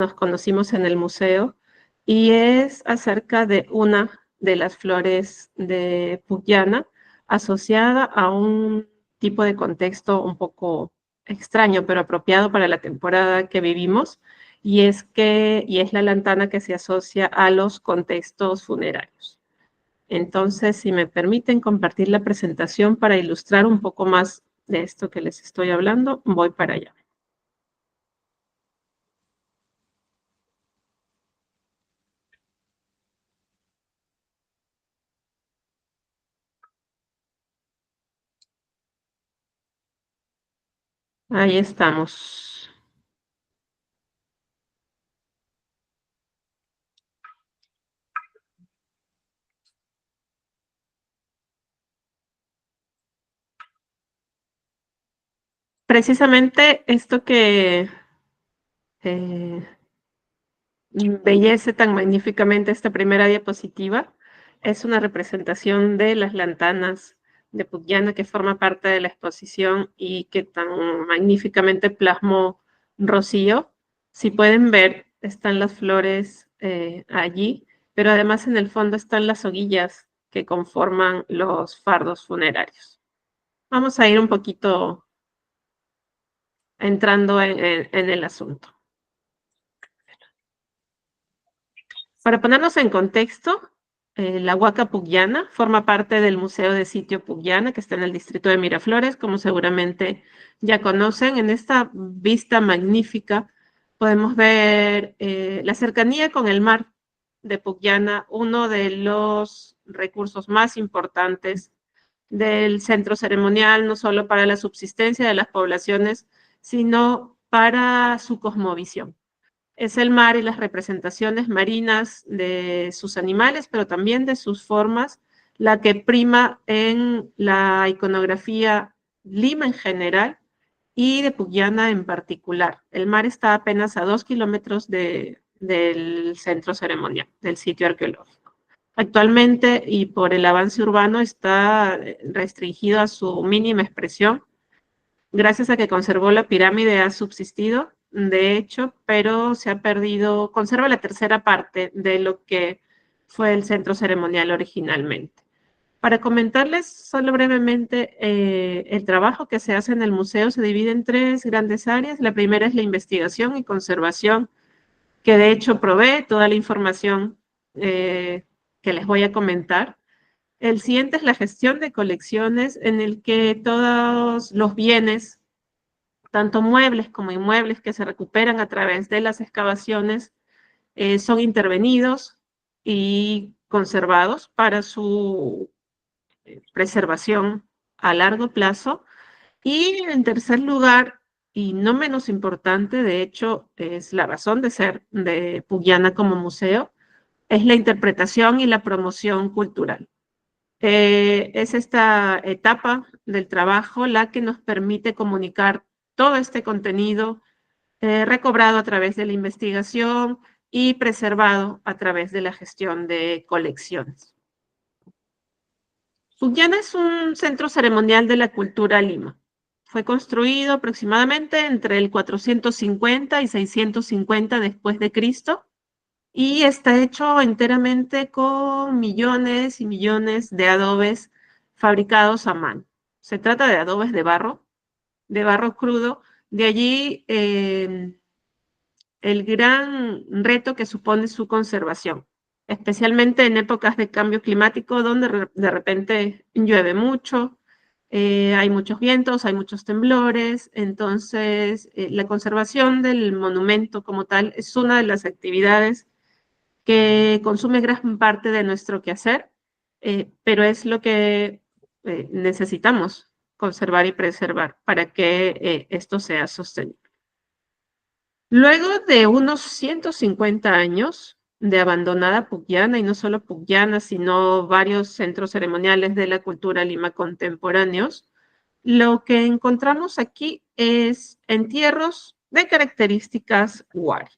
nos conocimos en el museo, y es acerca de una de las flores de Pucllana asociada a un tipo de contexto un poco extraño, pero apropiado para la temporada que vivimos, y es la lantana que se asocia a los contextos funerarios. Entonces, si me permiten compartir la presentación para ilustrar un poco más de esto que les estoy hablando, voy para allá. Ahí estamos. Precisamente esto que eh, embellece tan magníficamente esta primera diapositiva es una representación de las lantanas de Pucllana que forma parte de la exposición y que tan magníficamente plasmó Rocío. Si pueden ver, están las flores allí, pero además en el fondo están las hoguillas que conforman los fardos funerarios. Vamos a ir un poquito entrando en el asunto. Para ponernos en contexto, la Huaca Pucllana forma parte del Museo de Sitio Pucllana, que está en el distrito de Miraflores, como seguramente ya conocen. En esta vista magnífica podemos ver la cercanía con el mar de Pucllana, uno de los recursos más importantes del centro ceremonial, no solo para la subsistencia de las poblaciones, sino para su cosmovisión. Es el mar y las representaciones marinas de sus animales, pero también de sus formas, la que prima en la iconografía Lima en general y de Pucllana en particular. El mar está apenas a 2 kilómetros del centro ceremonial, del sitio arqueológico. Actualmente, y por el avance urbano, está restringido a su mínima expresión. Gracias a que conservó la pirámide, ha subsistido, de hecho, pero se ha perdido, conserva la tercera parte de lo que fue el centro ceremonial originalmente. Para comentarles solo brevemente, el trabajo que se hace en el museo se divide en tres grandes áreas. La primera es la investigación y conservación, que de hecho provee toda la información que les voy a comentar. El siguiente es la gestión de colecciones, en el que todos los bienes, tanto muebles como inmuebles que se recuperan a través de las excavaciones, son intervenidos y conservados para su preservación a largo plazo. Y en tercer lugar, y no menos importante, de hecho es la razón de ser de Pucllana como museo, es la interpretación y la promoción cultural. Es esta etapa del trabajo la que nos permite comunicar todo este contenido recobrado a través de la investigación y preservado a través de la gestión de colecciones. Pucllana es un centro ceremonial de la cultura Lima. Fue construido aproximadamente entre el 450 y 650 después de Cristo y está hecho enteramente con millones y millones de adobes fabricados a mano. Se trata de adobes de barro crudo. De allí el gran reto que supone su conservación, especialmente en épocas de cambio climático donde de repente llueve mucho, hay muchos vientos, hay muchos temblores. Entonces la conservación del monumento como tal es una de las actividades que consume gran parte de nuestro quehacer, pero es lo que necesitamos conservar y preservar para que esto sea sostenible. Luego de unos 150 años de abandonada Pucllana, y no solo Pucllana, sino varios centros ceremoniales de la cultura Lima contemporáneos, lo que encontramos aquí es entierros de características Wari.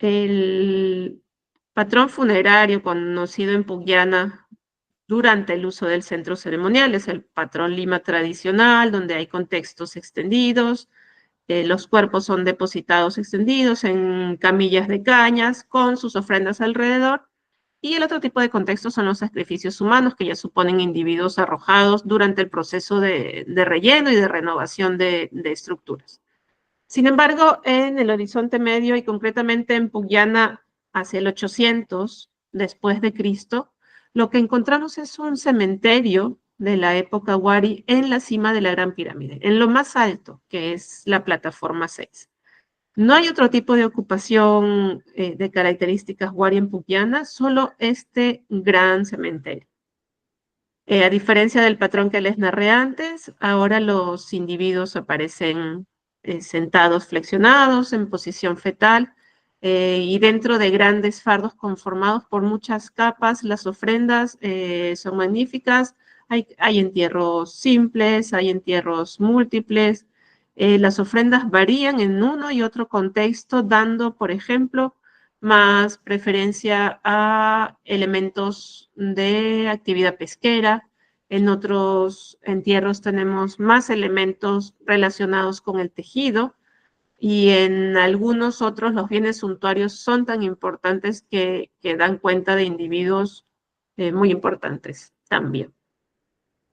El patrón funerario conocido en Pucllana durante el uso del centro ceremonial es el patrón Lima tradicional, donde hay contextos extendidos, los cuerpos son depositados extendidos en camillas de cañas con sus ofrendas alrededor. Y el otro tipo de contexto son los sacrificios humanos, que ya suponen individuos arrojados durante el proceso de relleno y de renovación de estructuras. Sin embargo, en el Horizonte Medio y concretamente en Pugllana hacia el 800 después de Cristo, lo que encontramos es un cementerio de la época Wari en la cima de la Gran Pirámide, en lo más alto, que es la plataforma 6. No hay otro tipo de ocupación de características Wari en Pugllana, solo este gran cementerio. A diferencia del patrón que les narré antes, ahora los individuos aparecen sentados flexionados en posición fetal y dentro de grandes fardos conformados por muchas capas. Las ofrendas son magníficas. Hay entierros simples, hay entierros múltiples. Las ofrendas varían en uno y otro contexto, dando, por ejemplo, más preferencia a elementos de actividad pesquera. En otros entierros tenemos más elementos relacionados con el tejido y en algunos otros los bienes suntuarios son tan importantes que dan cuenta de individuos muy importantes también.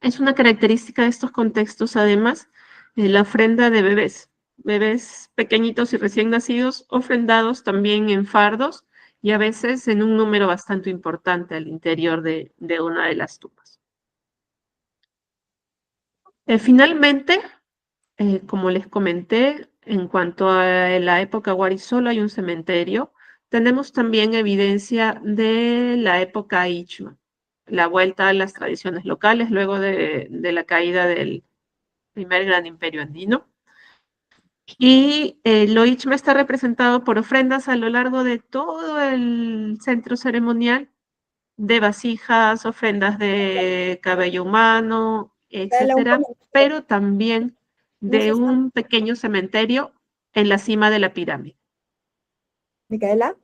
Es una característica de estos contextos, además, la ofrenda de bebés, bebés pequeñitos y recién nacidos, ofrendados también en fardos y a veces en un número bastante importante al interior de una de las tumbas. Finalmente, como les comenté, en cuanto a la época Wari solo hay un cementerio, tenemos también evidencia de la época Ichma, la vuelta a las tradiciones locales luego de la caída del primer gran imperio andino. Y lo Ichma está representado por ofrendas a lo largo de todo el centro ceremonial, de vasijas, ofrendas de cabello humano, Micaela, un etcétera, comentario. pero también No se de están, un pequeño cementerio en la cima de la pirámide. Micaela,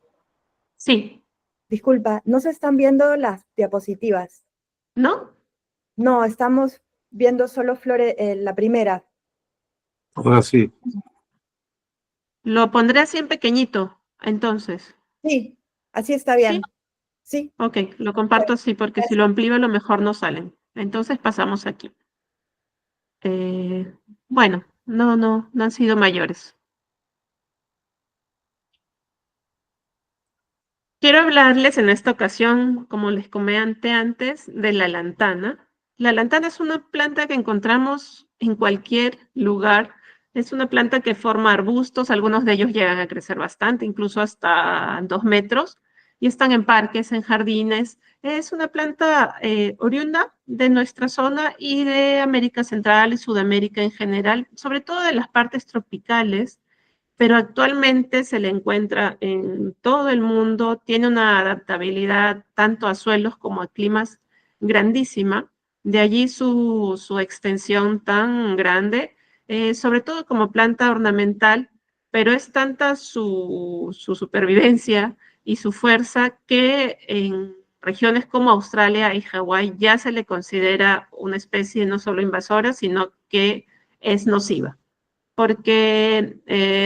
Sí, disculpa, no se están viendo las diapositivas. ¿no? No, estamos viendo solo Flore, la primera. Ahora sí. Lo pondré así en pequeñito, entonces. Sí, así está Sí, bien. Sí, ok, lo comparto así porque si lo amplío a lo mejor no salen. Entonces pasamos aquí. Eh, bueno, no han sido mayores. Quiero hablarles en esta ocasión, como les comenté antes, de la lantana. La lantana es una planta que encontramos en cualquier lugar. Es una planta que forma arbustos, algunos de ellos llegan a crecer bastante, incluso hasta 2 metros, y están en parques, en jardines. Es una planta oriunda de nuestra zona y de América Central y Sudamérica en general, sobre todo de las partes tropicales, pero actualmente se le encuentra en todo el mundo, tiene una adaptabilidad tanto a suelos como a climas grandísima, de allí su extensión tan grande, sobre todo como planta ornamental, pero es tanta su supervivencia y su fuerza que en regiones como Australia y Hawái ya se le considera una especie no solo invasora, sino que es nociva porque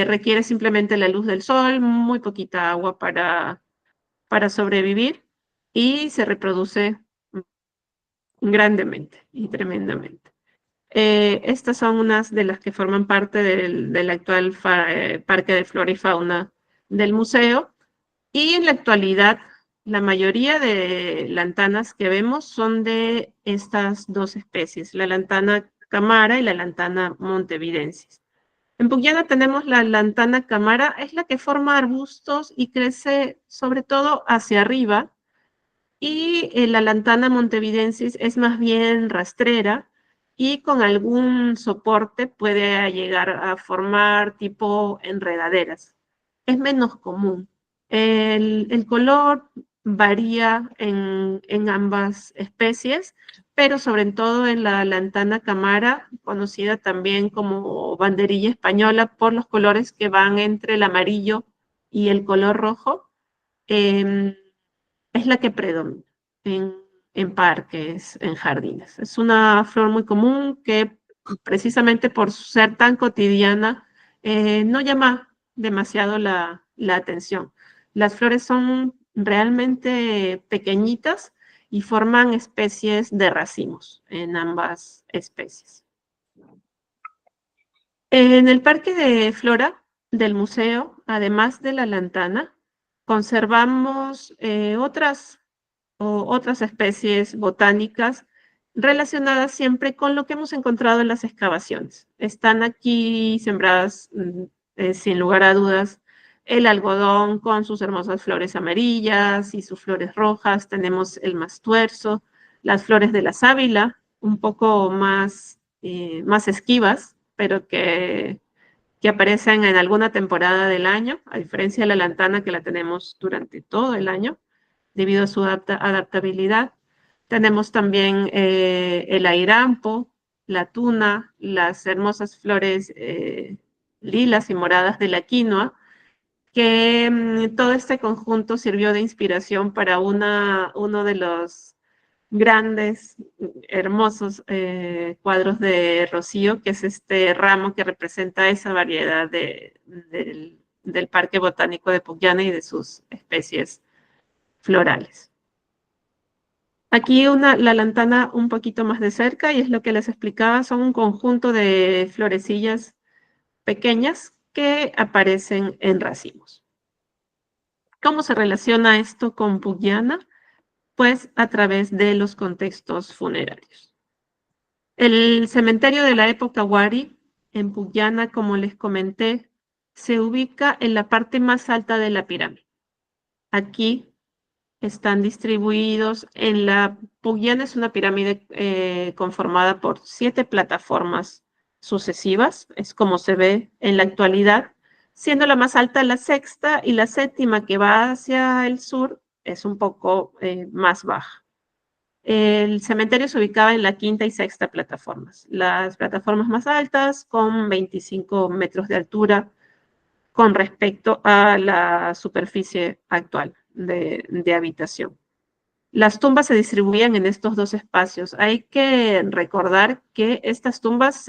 requiere simplemente la luz del sol, muy poquita agua para sobrevivir y se reproduce grandemente y tremendamente. Estas son unas de las que forman parte del actual Parque de Flora y Fauna del museo y en la actualidad la mayoría de lantanas que vemos son de estas dos especies, la lantana camara y la lantana montevidensis. En Pugllana tenemos la lantana camara, es la que forma arbustos y crece sobre todo hacia arriba, y la lantana montevidensis es más bien rastrera y con algún soporte puede llegar a formar tipo enredaderas. Es menos común. El color varía en ambas especies, pero sobre todo en la lantana camara, conocida también como banderilla española por los colores que van entre el amarillo y el color rojo. em, es la que predomina en, en parques, en jardines. Es una flor muy común que precisamente por ser tan cotidiana no llama demasiado la atención. Las flores son realmente pequeñitas y forman especies de racimos en ambas especies. En el Parque de Flora del museo, además de la lantana, conservamos otras especies botánicas relacionadas siempre con lo que hemos encontrado en las excavaciones. Están aquí sembradas, sin lugar a dudas, el algodón con sus hermosas flores amarillas y sus flores rojas. Tenemos el mastuerzo, las flores de la sábila, un poco más esquivas, pero que aparecen en alguna temporada del año, a diferencia de la lantana que la tenemos durante todo el año debido a su adaptabilidad. Tenemos también el airampo, la tuna, las hermosas flores lilas y moradas de la quinoa, que todo este conjunto sirvió de inspiración para uno de los grandes, hermosos cuadros de Rocío, que es este ramo que representa esa variedad del Parque Botánico de Pucllana y de sus especies florales. Aquí la lantana un poquito más de cerca, y es lo que les explicaba, son un conjunto de florecillas pequeñas que aparecen en racimos. ¿Cómo se relaciona esto con Pucllana? Pues a través de los contextos funerarios. El cementerio de la época Wari, en Pucllana, como les comenté, se ubica en la parte más alta de la pirámide. Aquí están distribuidos en Pucllana es una pirámide conformada por 7 plataformas sucesivas, es como se ve en la actualidad, siendo la más alta la sexta y la séptima, que va hacia el sur, es un poco más baja. El cementerio se ubicaba en la quinta y sexta plataformas. Las plataformas más altas con 25 metros de altura con respecto a la superficie actual de habitación. Las tumbas se distribuían en estos dos espacios. Hay que recordar que estas tumbas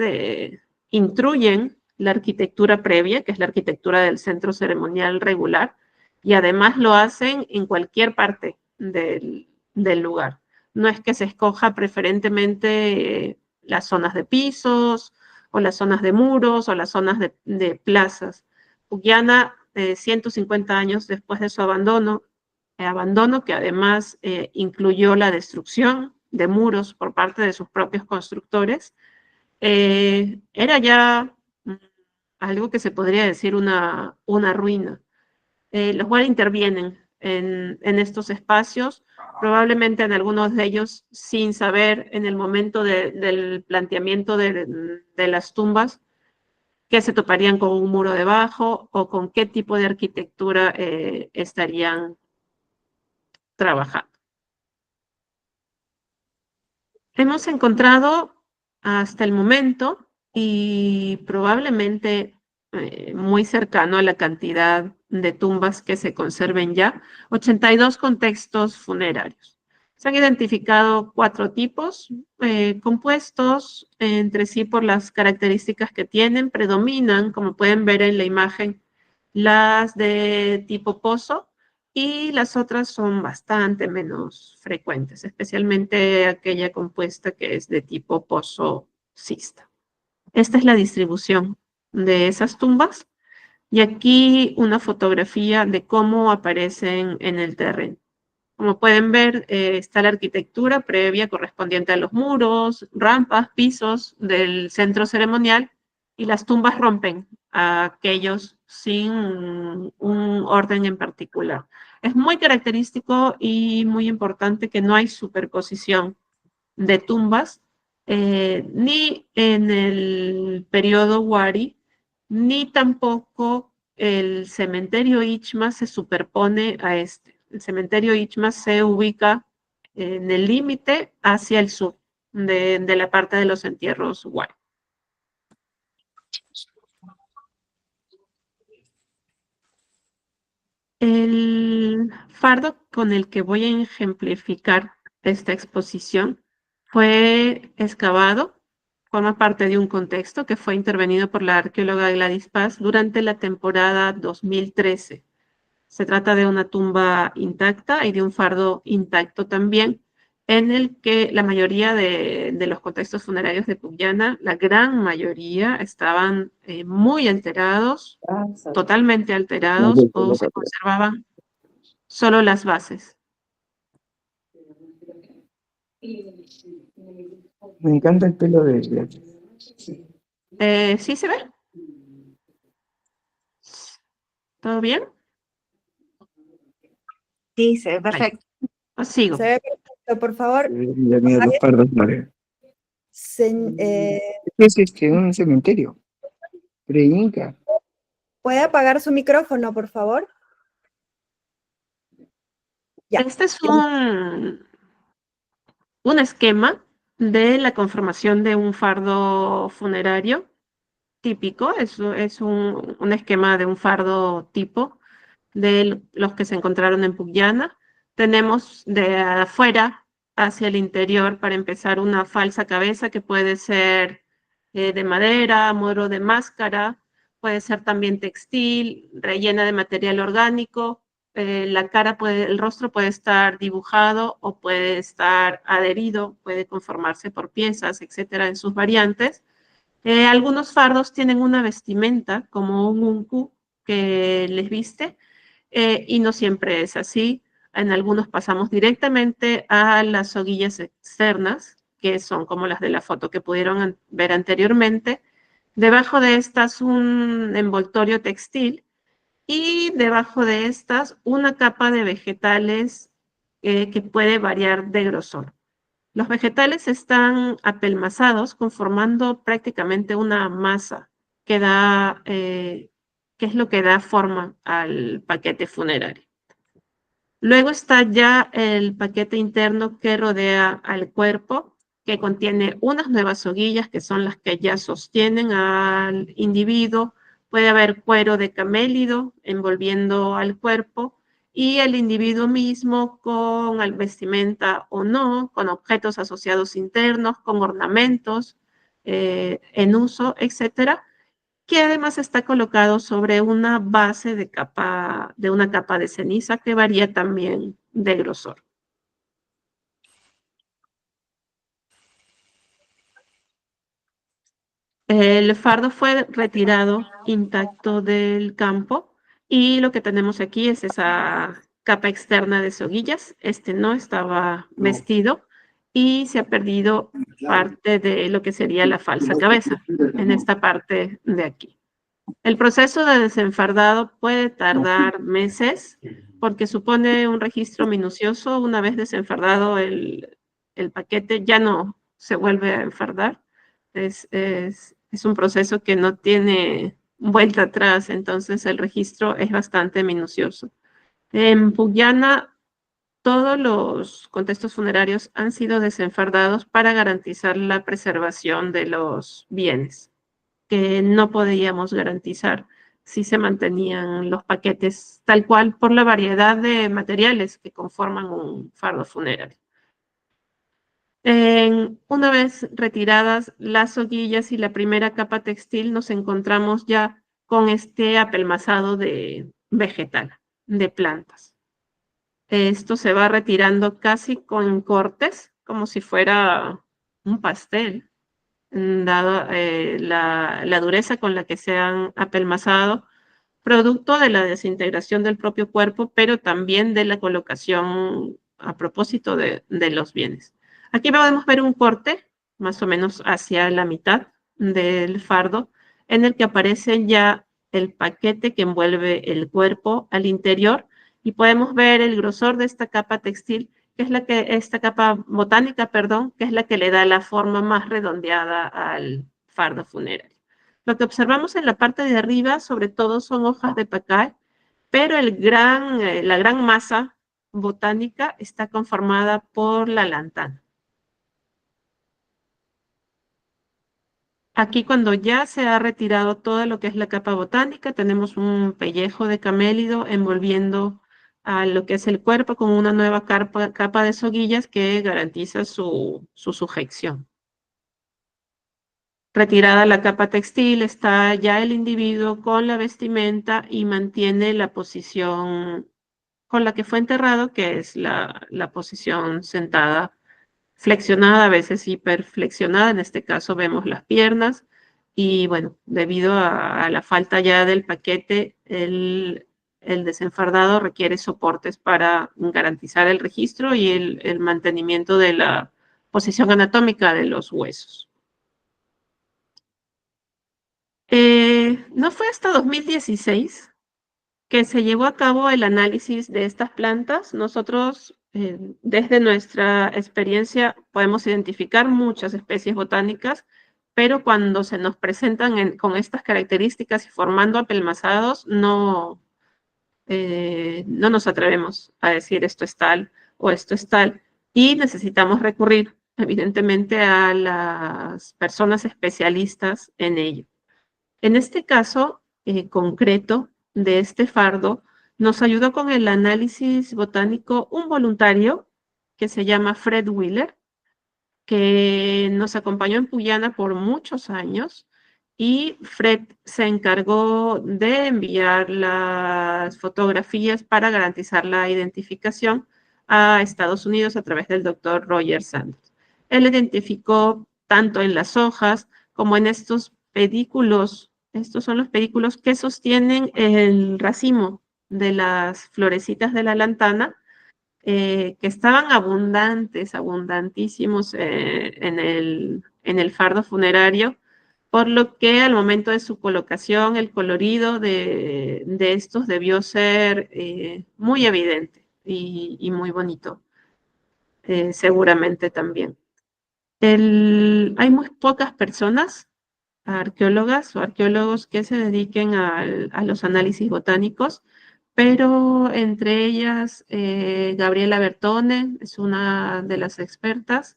intruyen la arquitectura previa, que es la arquitectura del centro ceremonial regular, y además lo hacen en cualquier parte del lugar. No es que se escoja preferentemente las zonas de pisos, o las zonas de muros, o las zonas de plazas. Pucllana, 150 años después de su abandono que además incluyó la destrucción de muros por parte de sus propios constructores, era ya algo que se podría decir una ruina. Los cuales intervienen en estos espacios, probablemente en algunos de ellos sin saber en el momento del planteamiento de las tumbas que se toparían con un muro debajo o con qué tipo de arquitectura estarían trabajando. Hemos encontrado hasta el momento, y probablemente muy cercano a la cantidad de tumbas que se conserven ya, 82 contextos funerarios. Se han identificado 4 tipos compuestos entre sí por las características que tienen. Predominan, como pueden ver en la imagen, las de tipo pozo, y las otras son bastante menos frecuentes, especialmente aquella compuesta que es de tipo pozo cista. Esta es la distribución de esas tumbas, y aquí una fotografía de cómo aparecen en el terreno. Como pueden ver, está la arquitectura previa correspondiente a los muros, rampas, pisos del centro ceremonial, y las tumbas rompen a aquellos sin un orden en particular. Es muy característico y muy importante que no hay superposición de tumbas, ni en el periodo Wari, ni tampoco el cementerio Ichma se superpone a este. El cementerio Ichma se ubica en el límite hacia el sur de la parte de los entierros Wari. El fardo con el que voy a ejemplificar esta exposición fue excavado forma parte de un contexto que fue intervenido por la arqueóloga Gladys Paz durante la temporada 2013. Se trata de una tumba intacta y de un fardo intacto también, en el que la mayoría de los contextos funerarios de Pucllana, la gran mayoría, estaban muy alterados, totalmente alterados, o se conservaban solo las bases. Me encanta el pelo de Beatriz. ¿Sí se ve? ¿Todo bien? Sí, se ve perfecto. Sigo. Se ve perfecto, por favor. Mira, los fardos, María. Es un cementerio. Pre-Inca. ¿Puede apagar su micrófono, por favor? Ya. Este es un esquema de la conformación de un fardo funerario típico. Es un esquema de un fardo tipo de los que se encontraron en Pucllana. Tenemos de afuera hacia el interior, para empezar, una falsa cabeza que puede ser de madera, moro de máscara, puede ser también textil, rellena de material orgánico. La cara el rostro puede estar dibujado o puede estar adherido, puede conformarse por piezas, etcétera, en sus variantes. Algunos fardos tienen una vestimenta como un unku que les viste, y no siempre es así. En algunos pasamos directamente a las soguillas externas, que son como las de la foto que pudieron ver anteriormente. Debajo de estas un envoltorio textil y debajo de estas una capa de vegetales que puede variar de grosor. Los vegetales están apelmazados, conformando prácticamente una masa que que es lo que da forma al paquete funerario. Luego está ya el paquete interno que rodea al cuerpo, que contiene unas nuevas soguillas, que son las que ya sostienen al individuo. Puede haber cuero de camélido envolviendo al cuerpo, y el individuo mismo con vestimenta o no, con objetos asociados internos, con ornamentos en uso, etcétera, que además está colocado sobre una base de una capa de ceniza que varía también de grosor. El fardo fue retirado intacto del campo, y lo que tenemos aquí es esa capa externa de soguillas. Este no estaba vestido y se ha perdido parte de lo que sería la falsa cabeza en esta parte de aquí. El proceso de desenfardado puede tardar meses porque supone un registro minucioso. Una vez desenfardado el paquete, ya no se vuelve a enfardar. Es un proceso que no tiene vuelta atrás, entonces el registro es bastante minucioso. En Pucllana, todos los contextos funerarios han sido desenfardados para garantizar la preservación de los bienes, que no podíamos garantizar si se mantenían los paquetes tal cual, por la variedad de materiales que conforman un fardo funerario. Una vez retiradas las soguillas y la primera capa textil, nos encontramos ya con este apelmazado de vegetal, de plantas. Esto se va retirando casi con cortes, como si fuera un pastel, dado la dureza con la que se han apelmazado, producto de la desintegración del propio cuerpo, pero también de la colocación a propósito de los bienes. Aquí podemos ver un corte, más o menos hacia la mitad del fardo, en el que aparece ya el paquete que envuelve el cuerpo al interior, y podemos ver el grosor de esta capa textil, que es esta capa botánica, perdón, que es la que le da la forma más redondeada al fardo funerario. Lo que observamos en la parte de arriba, sobre todo, son hojas de pacay, pero la gran masa botánica está conformada por la lantana. Aquí, cuando ya se ha retirado todo lo que es la capa botánica, tenemos un pellejo de camélido envolviendo a lo que es el cuerpo con una nueva capa de soguillas que garantiza su sujeción. Retirada la capa textil, está ya el individuo con la vestimenta y mantiene la posición con la que fue enterrado, que es la posición sentada, flexionada, a veces hiperflexionada. En este caso vemos las piernas y bueno, debido a la falta ya del paquete, el desenfardado requiere soportes para garantizar el registro y el mantenimiento de la posición anatómica de los huesos. No fue hasta 2016 que se llevó a cabo el análisis de estas plantas. Nosotros, desde nuestra experiencia, podemos identificar muchas especies botánicas, pero cuando se nos presentan con estas características y formando apelmazados, no nos atrevemos a decir esto es tal o esto es tal. Y necesitamos recurrir, evidentemente, a las personas especialistas en ello. En este caso concreto de este fardo, nos ayudó con el análisis botánico un voluntario que se llama Fred Wheeler, que nos acompañó en Puyana por muchos años, y Fred se encargó de enviar las fotografías para garantizar la identificación a Estados Unidos a través del doctor Roger Sanders. Él identificó tanto en las hojas como en estos pedículos. Estos son los pedículos que sostienen el racimo de las florecitas de la lantana, que estaban abundantísimos en el fardo funerario, por lo que al momento de su colocación el colorido de estos debió ser muy evidente y muy bonito, seguramente también. Hay muy pocas personas, arqueólogas o arqueólogos, que se dediquen a los análisis botánicos, pero entre ellas Gabriela Bertone es una de las expertas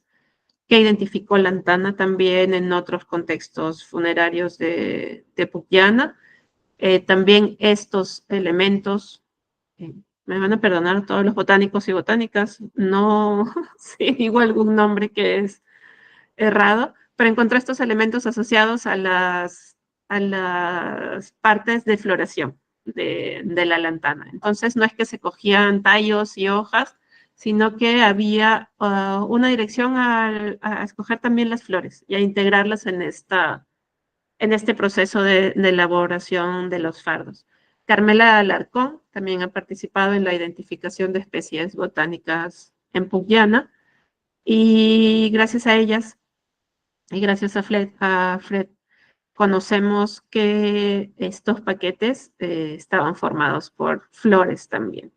que identificó lantana también en otros contextos funerarios de Puyana. También estos elementos, me van a perdonar todos los botánicos y botánicas, no si digo algún nombre que es errado, pero encontré estos elementos asociados a las partes de floración de la lantana. Entonces, no es que se cogían tallos y hojas, sino que había una dirección a escoger también las flores y a integrarlas en este proceso de elaboración de los fardos. Carmela Alarcón también ha participado en la identificación de especies botánicas en Puyana, y gracias a ellas y gracias a Fred conocemos que estos paquetes estaban formados por flores también.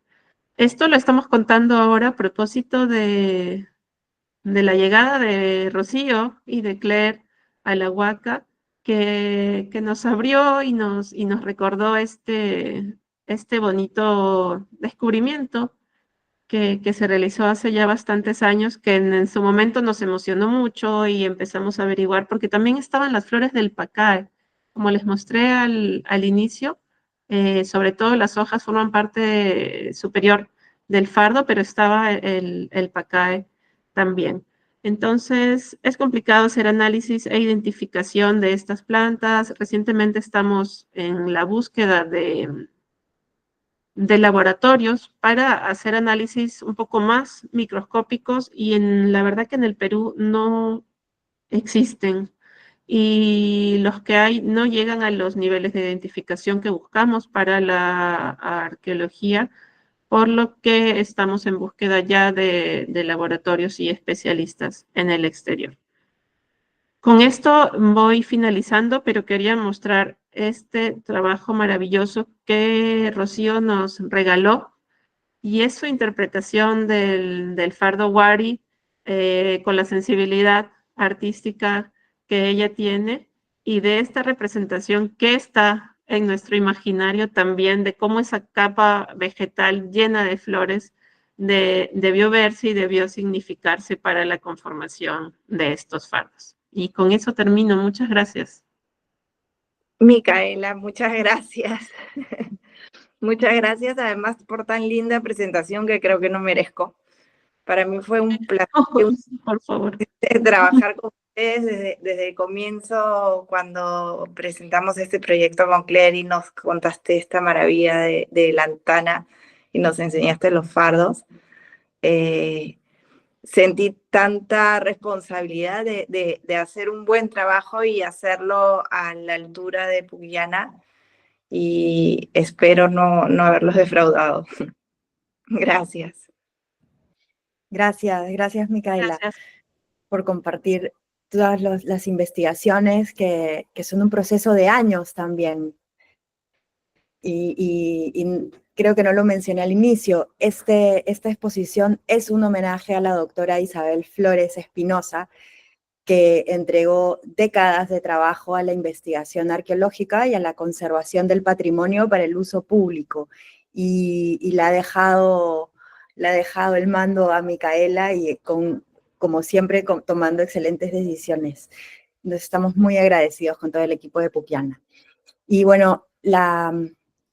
Esto lo estamos contando ahora a propósito de la llegada de Rocío y de Claire a la Huaca, que nos abrió y nos recordó este bonito descubrimiento que se realizó hace ya bastantes años, que en su momento nos emocionó mucho y empezamos a averiguar, porque también estaban las flores del pacae. Como les mostré al inicio, sobre todo las hojas forman parte superior del fardo, pero estaba el pacae también. Entonces, es complicado hacer análisis e identificación de estas plantas. Recientemente estamos en la búsqueda de laboratorios para hacer análisis un poco más microscópicos, y la verdad que en el Perú no existen, y los que hay no llegan a los niveles de identificación que buscamos para la arqueología, por lo que estamos en búsqueda ya de laboratorios y especialistas en el exterior. Con esto voy finalizando, pero quería mostrar este trabajo maravilloso que Rocío nos regaló, y es su interpretación del fardo wari, con la sensibilidad artística que ella tiene, y de esta representación que está en nuestro imaginario también, de cómo esa capa vegetal llena de flores debió verse y debió significarse para la conformación de estos fardos. Y con eso termino. Muchas gracias. Micaela, muchas gracias. Muchas gracias además por tan linda presentación que creo que no merezco. Para mí fue un placer Por favor. trabajar con desde el comienzo, cuando presentamos este proyecto con Claire y nos contaste esta maravilla de la Antana y nos enseñaste los fardos. Sentí tanta responsabilidad de hacer un buen trabajo y hacerlo a la altura de Pugliana, y espero no haberlos defraudado. Gracias. Gracias, Micaela, Gracias. por compartir todas las investigaciones que son un proceso de años también. Y creo que no lo mencioné al inicio, esta exposición es un homenaje a la doctora Isabel Flores Espinosa, que entregó décadas de trabajo a la investigación arqueológica y a la conservación del patrimonio para el uso público. Y le ha dejado el mando a Micaela y como siempre tomando excelentes decisiones. Entonces estamos muy agradecidos con todo el equipo de Pugliana. Y bueno,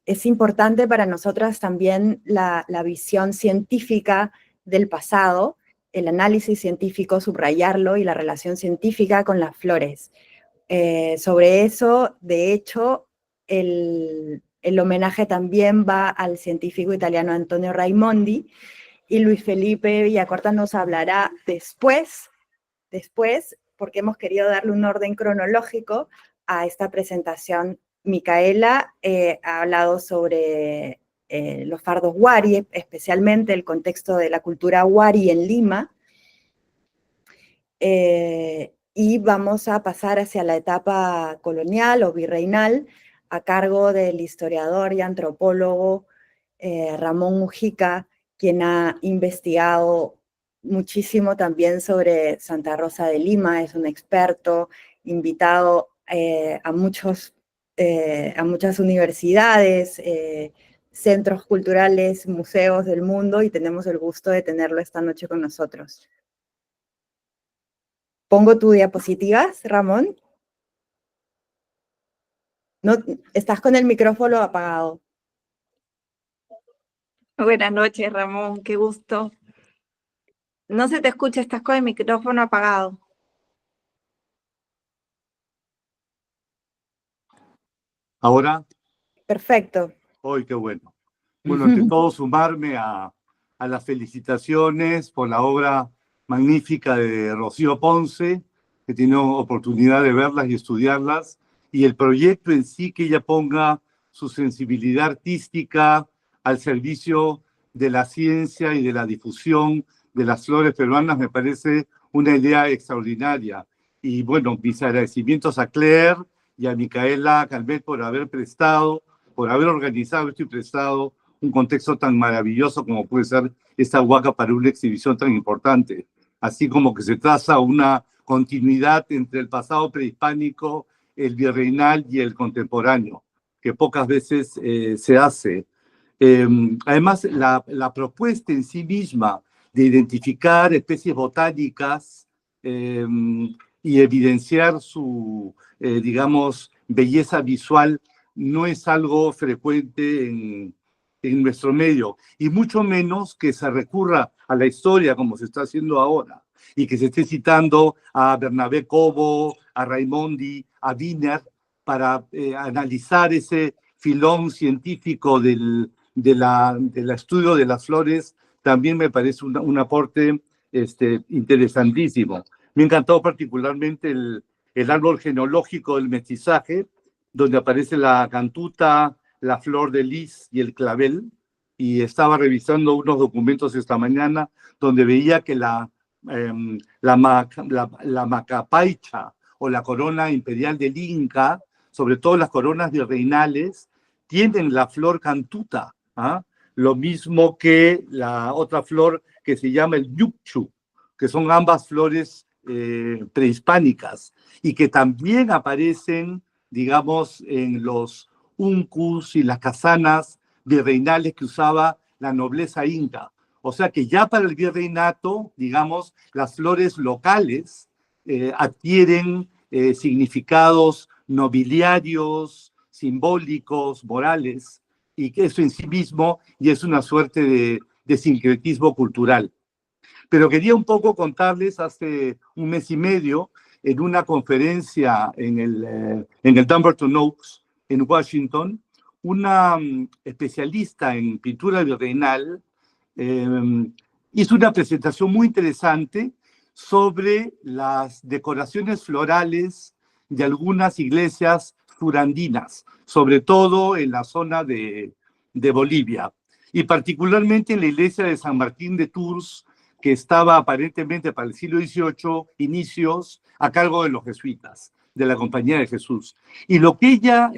es importante para nosotras también la visión científica del pasado, el análisis científico, subrayarlo, y la relación científica con las flores. Sobre eso, de hecho, el homenaje también va al científico italiano Antonio Raimondi, y Luis Felipe Villacorta nos hablará después, porque hemos querido darle un orden cronológico a esta presentación. Micaela ha hablado sobre los fardos Wari, especialmente el contexto de la cultura Wari en Lima, y vamos a pasar hacia la etapa colonial o virreinal, a cargo del historiador y antropólogo Ramón Mujica, quien ha investigado muchísimo también sobre Santa Rosa de Lima, es un experto, invitado a muchas universidades, centros culturales, museos del mundo, y tenemos el gusto de tenerlo esta noche con nosotros. ¿Pongo tu diapositivas, Ramón? No, estás con el micrófono apagado. Buenas noches, Ramón, qué gusto. No se te escucha, estás con el micrófono apagado. ¿Ahora? Perfecto. ¡Ay, qué bueno! Bueno, ante todo, sumarme a las felicitaciones por la obra magnífica de Rocío Ponce, que he tenido oportunidad de verlas y estudiarlas, y el proyecto en sí, que ella ponga su sensibilidad artística al servicio de la ciencia y de la difusión de las flores peruanas, me parece una idea extraordinaria. Y bueno, mis agradecimientos a Claire y a Micaela Calvet por haber organizado esto y prestado un contexto tan maravilloso como puede ser esta huaca para una exhibición tan importante. Así como que se traza una continuidad entre el pasado prehispánico, el virreinal y el contemporáneo, que pocas veces se hace. Además, la propuesta en sí misma de identificar especies botánicas y evidenciar su, digamos, belleza visual no es algo frecuente en nuestro medio, y mucho menos que se recurra a la historia como se está haciendo ahora, y que se esté citando a Bernabé Cobo, a Raimondi, a Wiener, para analizar ese filón científico del estudio de las flores. También me parece un aporte interesantísimo. Me ha encantado particularmente el árbol genealógico del mestizaje, donde aparece la cantuta, la flor de lis y el clavel, y estaba revisando unos documentos esta mañana donde veía que la macapaicha o la corona imperial del Inca, sobre todo las coronas virreinales, tienen la flor cantuta, ¿ah? Lo mismo que la otra flor que se llama el yucchu, que son ambas flores prehispánicas, y que también aparecen, digamos, en los uncus y las casanas virreinales que usaba la nobleza inca. O sea que ya para el virreinato, digamos, las flores locales adquieren significados nobiliarios, simbólicos, morales, y que eso en sí mismo y es una suerte de sincretismo cultural. Pero quería un poco contarles, hace un mes y medio en una conferencia en el Dumbarton Oaks, en Washington, una especialista en pintura virreinal hizo una presentación muy interesante sobre las decoraciones florales de algunas iglesias surandinas, sobre todo en la zona de Bolivia, y particularmente en la iglesia de San Martín de Tours, que estaba aparentemente para el siglo XVIII, inicios, a cargo de los jesuitas, de la Compañía de Jesús. Y lo que ella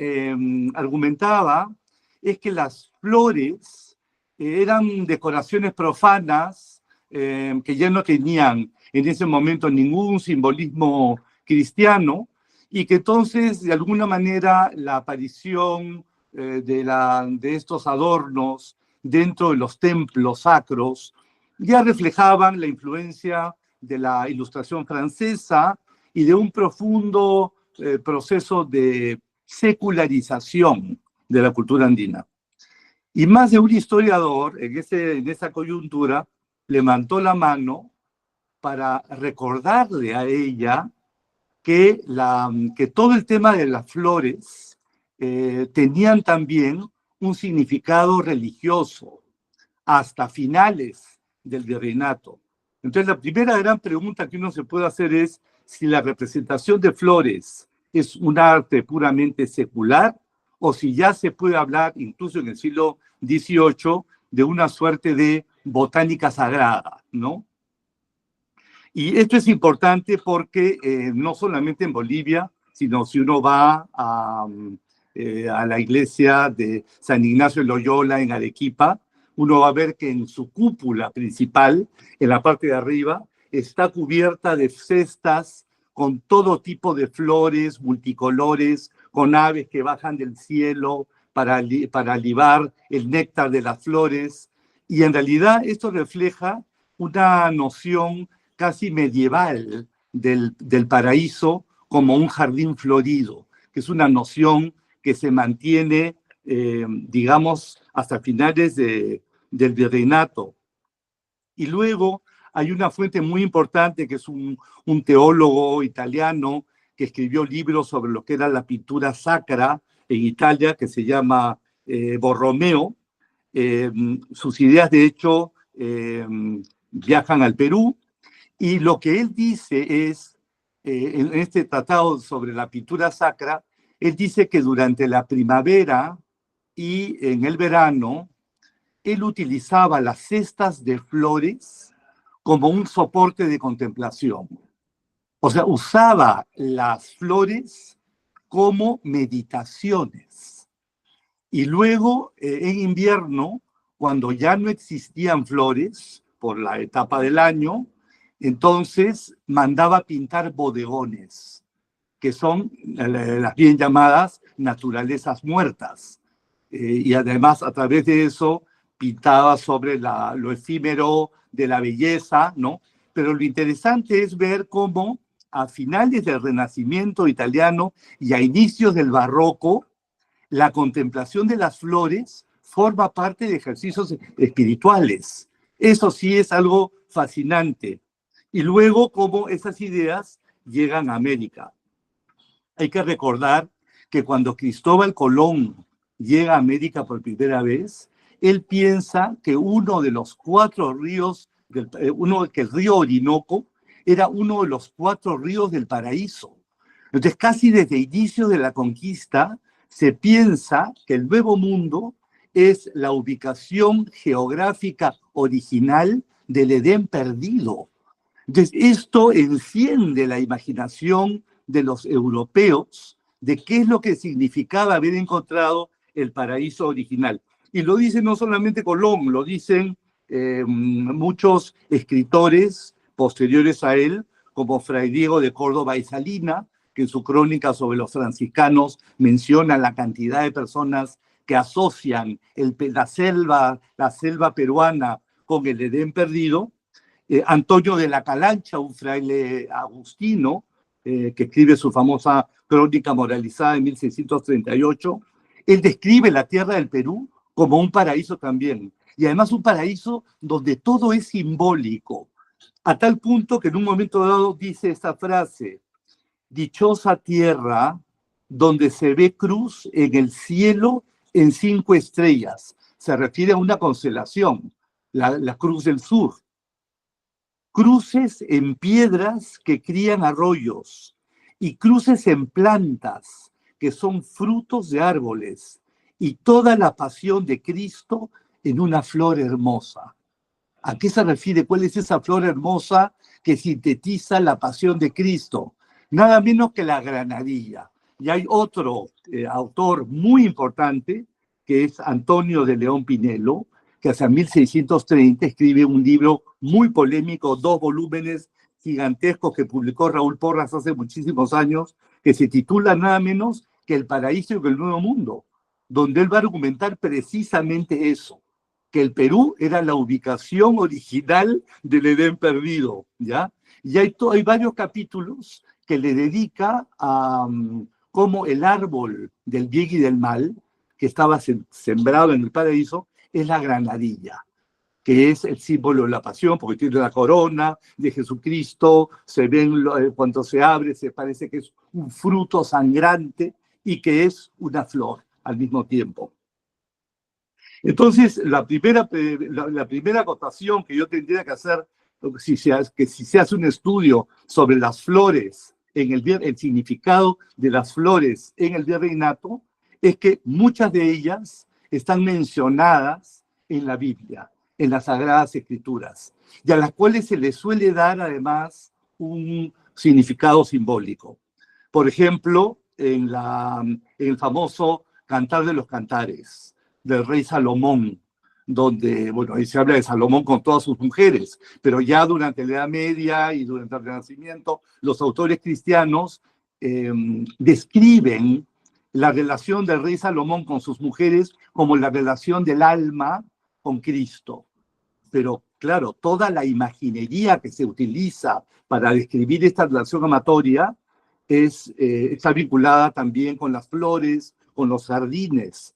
argumentaba es que las flores eran decoraciones profanas que ya no tenían en ese momento ningún simbolismo cristiano, y que entonces, de alguna manera, la aparición de estos adornos dentro de los templos sacros ya reflejaban la influencia de la Ilustración francesa y de un profundo proceso de secularización de la cultura andina. Y más de un historiador en esa coyuntura levantó la mano para recordarle a ella que todo el tema de las flores tenían también un significado religioso hasta finales del virreinato. Entonces, la primera gran pregunta que uno se puede hacer es si la representación de flores es un arte puramente secular o si ya se puede hablar, incluso en el siglo XVIII, de una suerte de botánica sagrada, ¿no? Y esto es importante porque no solamente en Bolivia, sino si uno va a la iglesia de San Ignacio de Loyola en Arequipa, uno va a ver que en su cúpula principal, en la parte de arriba, está cubierta de cestas con todo tipo de flores multicolores, con aves que bajan del cielo para libar el néctar de las flores. Y en realidad esto refleja una noción casi medieval del paraíso como un jardín florido, que es una noción que se mantiene, digamos, hasta finales del virreinato. Y luego hay una fuente muy importante que es un teólogo italiano que escribió libros sobre lo que era la pintura sacra en Italia, que se llama Borromeo. Sus ideas, de hecho, viajan al Perú, y lo que él dice es, en este tratado sobre la pintura sacra, él dice que durante la primavera y en el verano, él utilizaba las cestas de flores como un soporte de contemplación. O sea, usaba las flores como meditaciones. Y luego, en invierno, cuando ya no existían flores por la etapa del año, entonces mandaba pintar bodegones, que son las bien llamadas naturalezas muertas. Y además, a través de eso, pintaba sobre lo efímero de la belleza, ¿no? Pero lo interesante es ver cómo a finales del Renacimiento italiano y a inicios del Barroco, la contemplación de las flores forma parte de ejercicios espirituales. Eso sí es algo fascinante. Y luego cómo esas ideas llegan a América. Hay que recordar que cuando Cristóbal Colón llega a América por primera vez, él piensa que uno de los 4 ríos, que el río Orinoco era uno de los 4 ríos del paraíso. Entonces, casi desde el inicio de la conquista, se piensa que el Nuevo Mundo es la ubicación geográfica original del Edén perdido. Entonces, esto enciende la imaginación de los europeos de qué es lo que significaba haber encontrado el paraíso original. Y lo dice no solamente Colón, lo dicen muchos escritores posteriores a él, como Fray Diego de Córdoba y Salina, que en su crónica sobre los franciscanos menciona la cantidad de personas que asocian la selva peruana con el Edén perdido. Antonio de la Calancha, un fraile agustino, que escribe su famosa crónica moralizada en 1638, él describe la tierra del Perú como un paraíso también, y además un paraíso donde todo es simbólico, a tal punto que en un momento dado dice esta frase: dichosa tierra donde se ve cruz en el cielo en 5 estrellas. Se refiere a una constelación, la Cruz del Sur. Cruces en piedras que crían arroyos y cruces en plantas que son frutos de árboles, y toda la pasión de Cristo en una flor hermosa. ¿A qué se refiere? ¿Cuál es esa flor hermosa que sintetiza la pasión de Cristo? Nada menos que la granadilla. Y hay otro autor muy importante, que es Antonio de León Pinelo, que hacia 1630 escribe un libro muy polémico, 2 volúmenes gigantescos que publicó Raúl Porras hace muchísimos años, que se titula nada menos que El Paraíso y el Nuevo Mundo, donde él va a argumentar precisamente eso, que el Perú era la ubicación original del Edén perdido, ¿ya? Y hay varios capítulos que le dedica a cómo el árbol del bien y del mal, que estaba sembrado en el paraíso, es la granadilla, que es el símbolo de la pasión, porque tiene la corona de Jesucristo, se ven cuando se abre, se parece que es un fruto sangrante y que es una flor al mismo tiempo. Entonces, la primera acotación que yo tendría que hacer, si se hace un estudio sobre las flores, el significado de las flores en el virreinato, es que muchas de ellas están mencionadas en la Biblia, en las Sagradas Escrituras, y a las cuales se les suele dar además un significado simbólico. Por ejemplo, en el famoso Cantar de los Cantares del rey Salomón, donde, bueno, ahí se habla de Salomón con todas sus mujeres, pero ya durante la Edad Media y durante el Renacimiento, los autores cristianos describen la relación del rey Salomón con sus mujeres como la relación del alma con Cristo. Pero claro, toda la imaginería que se utiliza para describir esta relación amatoria está vinculada también con las flores, con los jardines.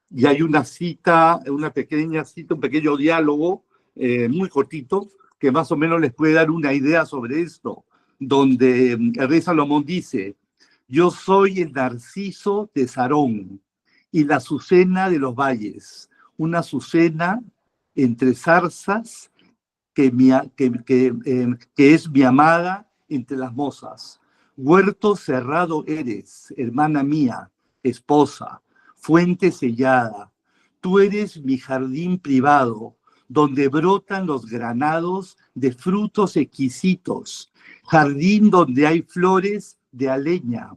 Y hay una cita, una pequeña cita, un pequeño diálogo muy cortito que más o menos les puede dar una idea sobre esto, donde el rey Salomón dice: yo soy el narciso de Sarón y la azucena de los valles, una azucena entre zarzas que es mi amada entre las mozas. Huerto cerrado eres, hermana mía, esposa, fuente sellada. Tú eres mi jardín privado, donde brotan los granados de frutos exquisitos, jardín donde hay flores de aleña,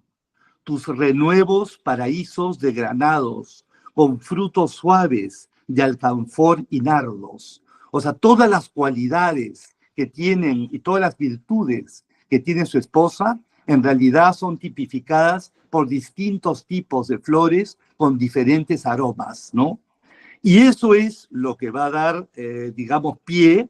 tus renuevos paraísos de granados, con frutos suaves de alcanfor y nardos. O sea, todas las cualidades que tienen y todas las virtudes que tiene su esposa, en realidad son tipificadas por distintos tipos de flores con diferentes aromas, ¿no? Y eso es lo que va a dar, digamos, pie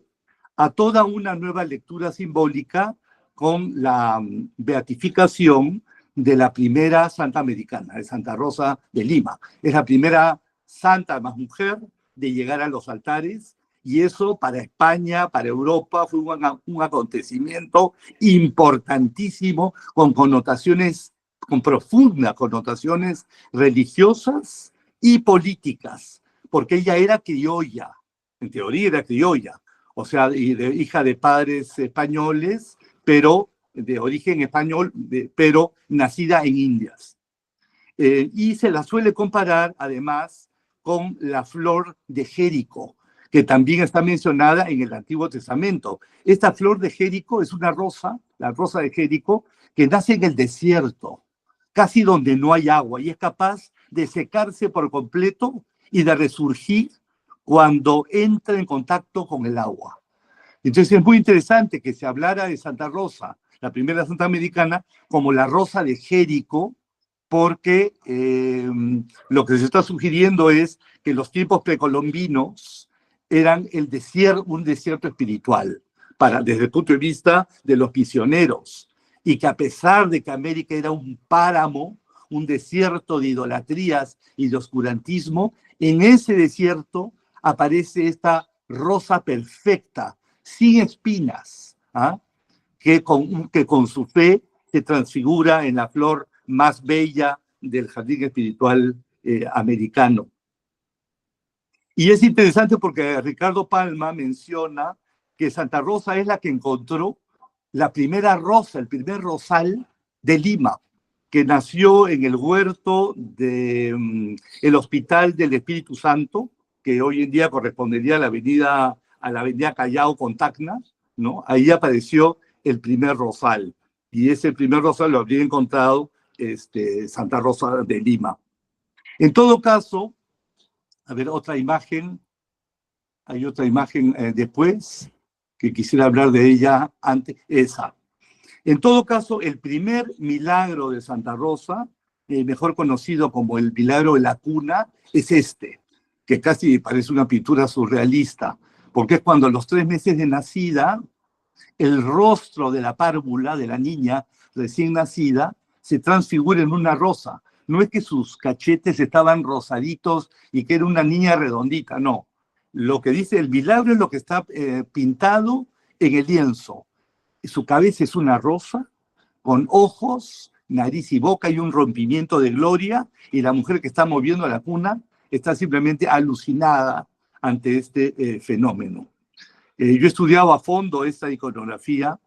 a toda una nueva lectura simbólica con la beatificación de la primera santa americana, de Santa Rosa de Lima. Es la primera santa más mujer de llegar a los altares, y eso para España, para Europa, fue un acontecimiento importantísimo con connotaciones, con profundas connotaciones religiosas y políticas, porque ella era criolla, en teoría era criolla, o sea, hija de padres españoles, pero de origen español, pero nacida en Indias. Y se la suele comparar, además, con la flor de Jerico, que también está mencionada en el Antiguo Testamento. Esta flor de Jerico es una rosa, la rosa de Jerico, que nace en el desierto, casi donde no hay agua, y es capaz de secarse por completo y de resurgir cuando entra en contacto con el agua. Entonces es muy interesante que se hablara de Santa Rosa, la primera santa americana, como la rosa de Jerico, porque lo que se está sugiriendo es que los tiempos precolombinos eran un desierto espiritual, desde el punto de vista de los misioneros, y que a pesar de que América era un páramo, un desierto de idolatrías y de oscurantismo, en ese desierto aparece esta rosa perfecta, sin espinas, ¿ah? que con su fe se transfigura en la flor más bella del jardín espiritual americano. Y es interesante porque Ricardo Palma menciona que Santa Rosa es la que encontró la primera rosa, el primer rosal de Lima, que nació en el huerto del Hospital del Espíritu Santo, que hoy en día correspondería a la avenida Callao con Tacna, ¿no? Ahí apareció el primer rosal, y ese primer rosal lo habría encontrado Santa Rosa de Lima. En todo caso, a ver, otra imagen, hay otra imagen después, que quisiera hablar de ella antes, esa. En todo caso, el primer milagro de Santa Rosa, mejor conocido como el milagro de la cuna, es que casi parece una pintura surrealista, porque es cuando a los 3 meses de nacida, el rostro de la párvula, de la niña recién nacida, se transfigura en una rosa. No es que sus cachetes estaban rosaditos y que era una niña redondita, no. Lo que dice el milagro es lo que está pintado en el lienzo. Su cabeza es una rosa, con ojos, nariz y boca y un rompimiento de gloria, y la mujer que está moviendo la cuna está simplemente alucinada ante este fenómeno. Yo he estudiado a fondo esta iconografía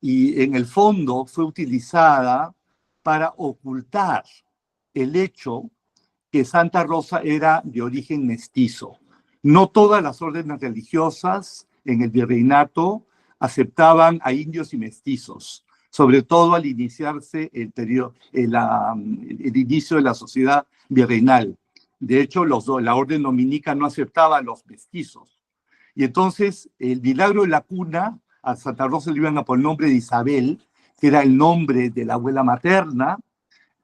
y en el fondo fue utilizada para ocultar el hecho que Santa Rosa era de origen mestizo. No todas las órdenes religiosas en el virreinato aceptaban a indios y mestizos, sobre todo al iniciarse el inicio de la sociedad virreinal. De hecho, la orden dominica no aceptaba a los mestizos. Y entonces, el milagro de la cuna, a Santa Rosa le iban a poner el nombre de Isabel, que era el nombre de la abuela materna,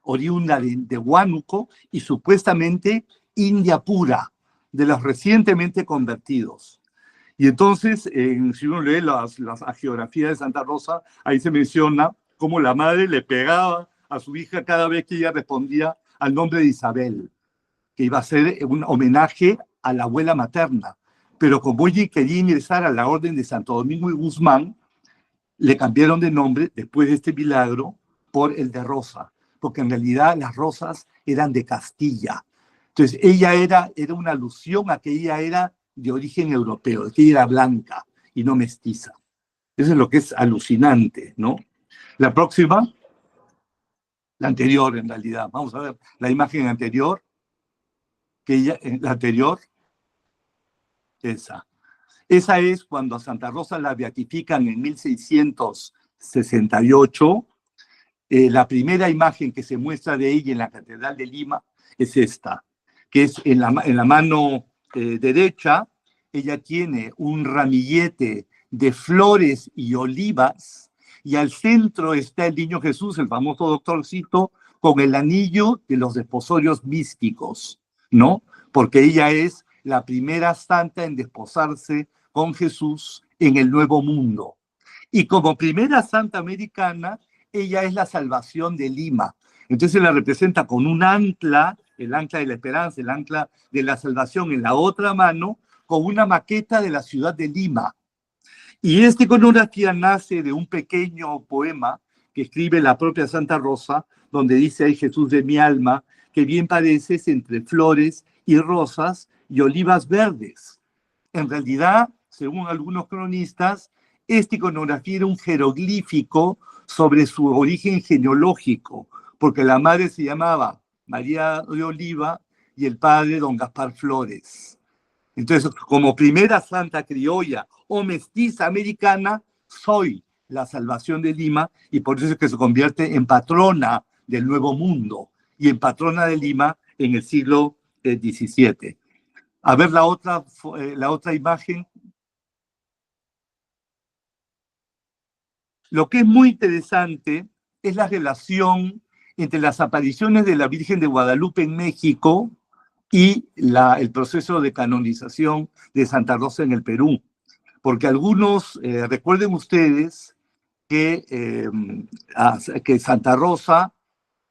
oriunda de Huánuco, y supuestamente india pura, de los recientemente convertidos. Y entonces, si uno lee las hagiografías de Santa Rosa, ahí se menciona cómo la madre le pegaba a su hija cada vez que ella respondía al nombre de Isabel, que iba a ser un homenaje a la abuela materna. Pero como ella quería ingresar a la orden de Santo Domingo y Guzmán, le cambiaron de nombre, después de este milagro, por el de Rosa, porque en realidad las rosas eran de Castilla. Entonces, ella era una alusión a que ella era de origen europeo, que ella era blanca y no mestiza. Eso es lo que es alucinante, ¿no? La próxima, la anterior en realidad. Vamos a ver la imagen anterior, la anterior, esa. Esa es cuando a Santa Rosa la beatifican en 1668. La primera imagen que se muestra de ella en la Catedral de Lima es esta, que es en la mano derecha. Ella tiene un ramillete de flores y olivas, y al centro está el niño Jesús, el famoso doctorcito, con el anillo de los desposorios místicos, ¿no? Porque ella es la primera santa en desposarse con Jesús en el Nuevo Mundo. Y como primera santa americana, ella es la salvación de Lima. Entonces la representa con un ancla, el ancla de la esperanza, el ancla de la salvación en la otra mano, con una maqueta de la ciudad de Lima. Y esta iconografía nace de un pequeño poema que escribe la propia Santa Rosa, donde dice: "Ay Jesús de mi alma, que bien pareces entre flores y rosas y olivas verdes". En realidad, según algunos cronistas, esta iconografía era un jeroglífico sobre su origen genealógico, porque la madre se llamaba María de Oliva y el padre Don Gaspar Flores. Entonces, como primera santa criolla o mestiza americana, soy la salvación de Lima, y por eso es que se convierte en patrona del Nuevo Mundo y en patrona de Lima en el siglo XVII. A ver la otra imagen. Lo que es muy interesante es la relación entre las apariciones de la Virgen de Guadalupe en México y el proceso de canonización de Santa Rosa en el Perú. Porque algunos, recuerden ustedes que Santa Rosa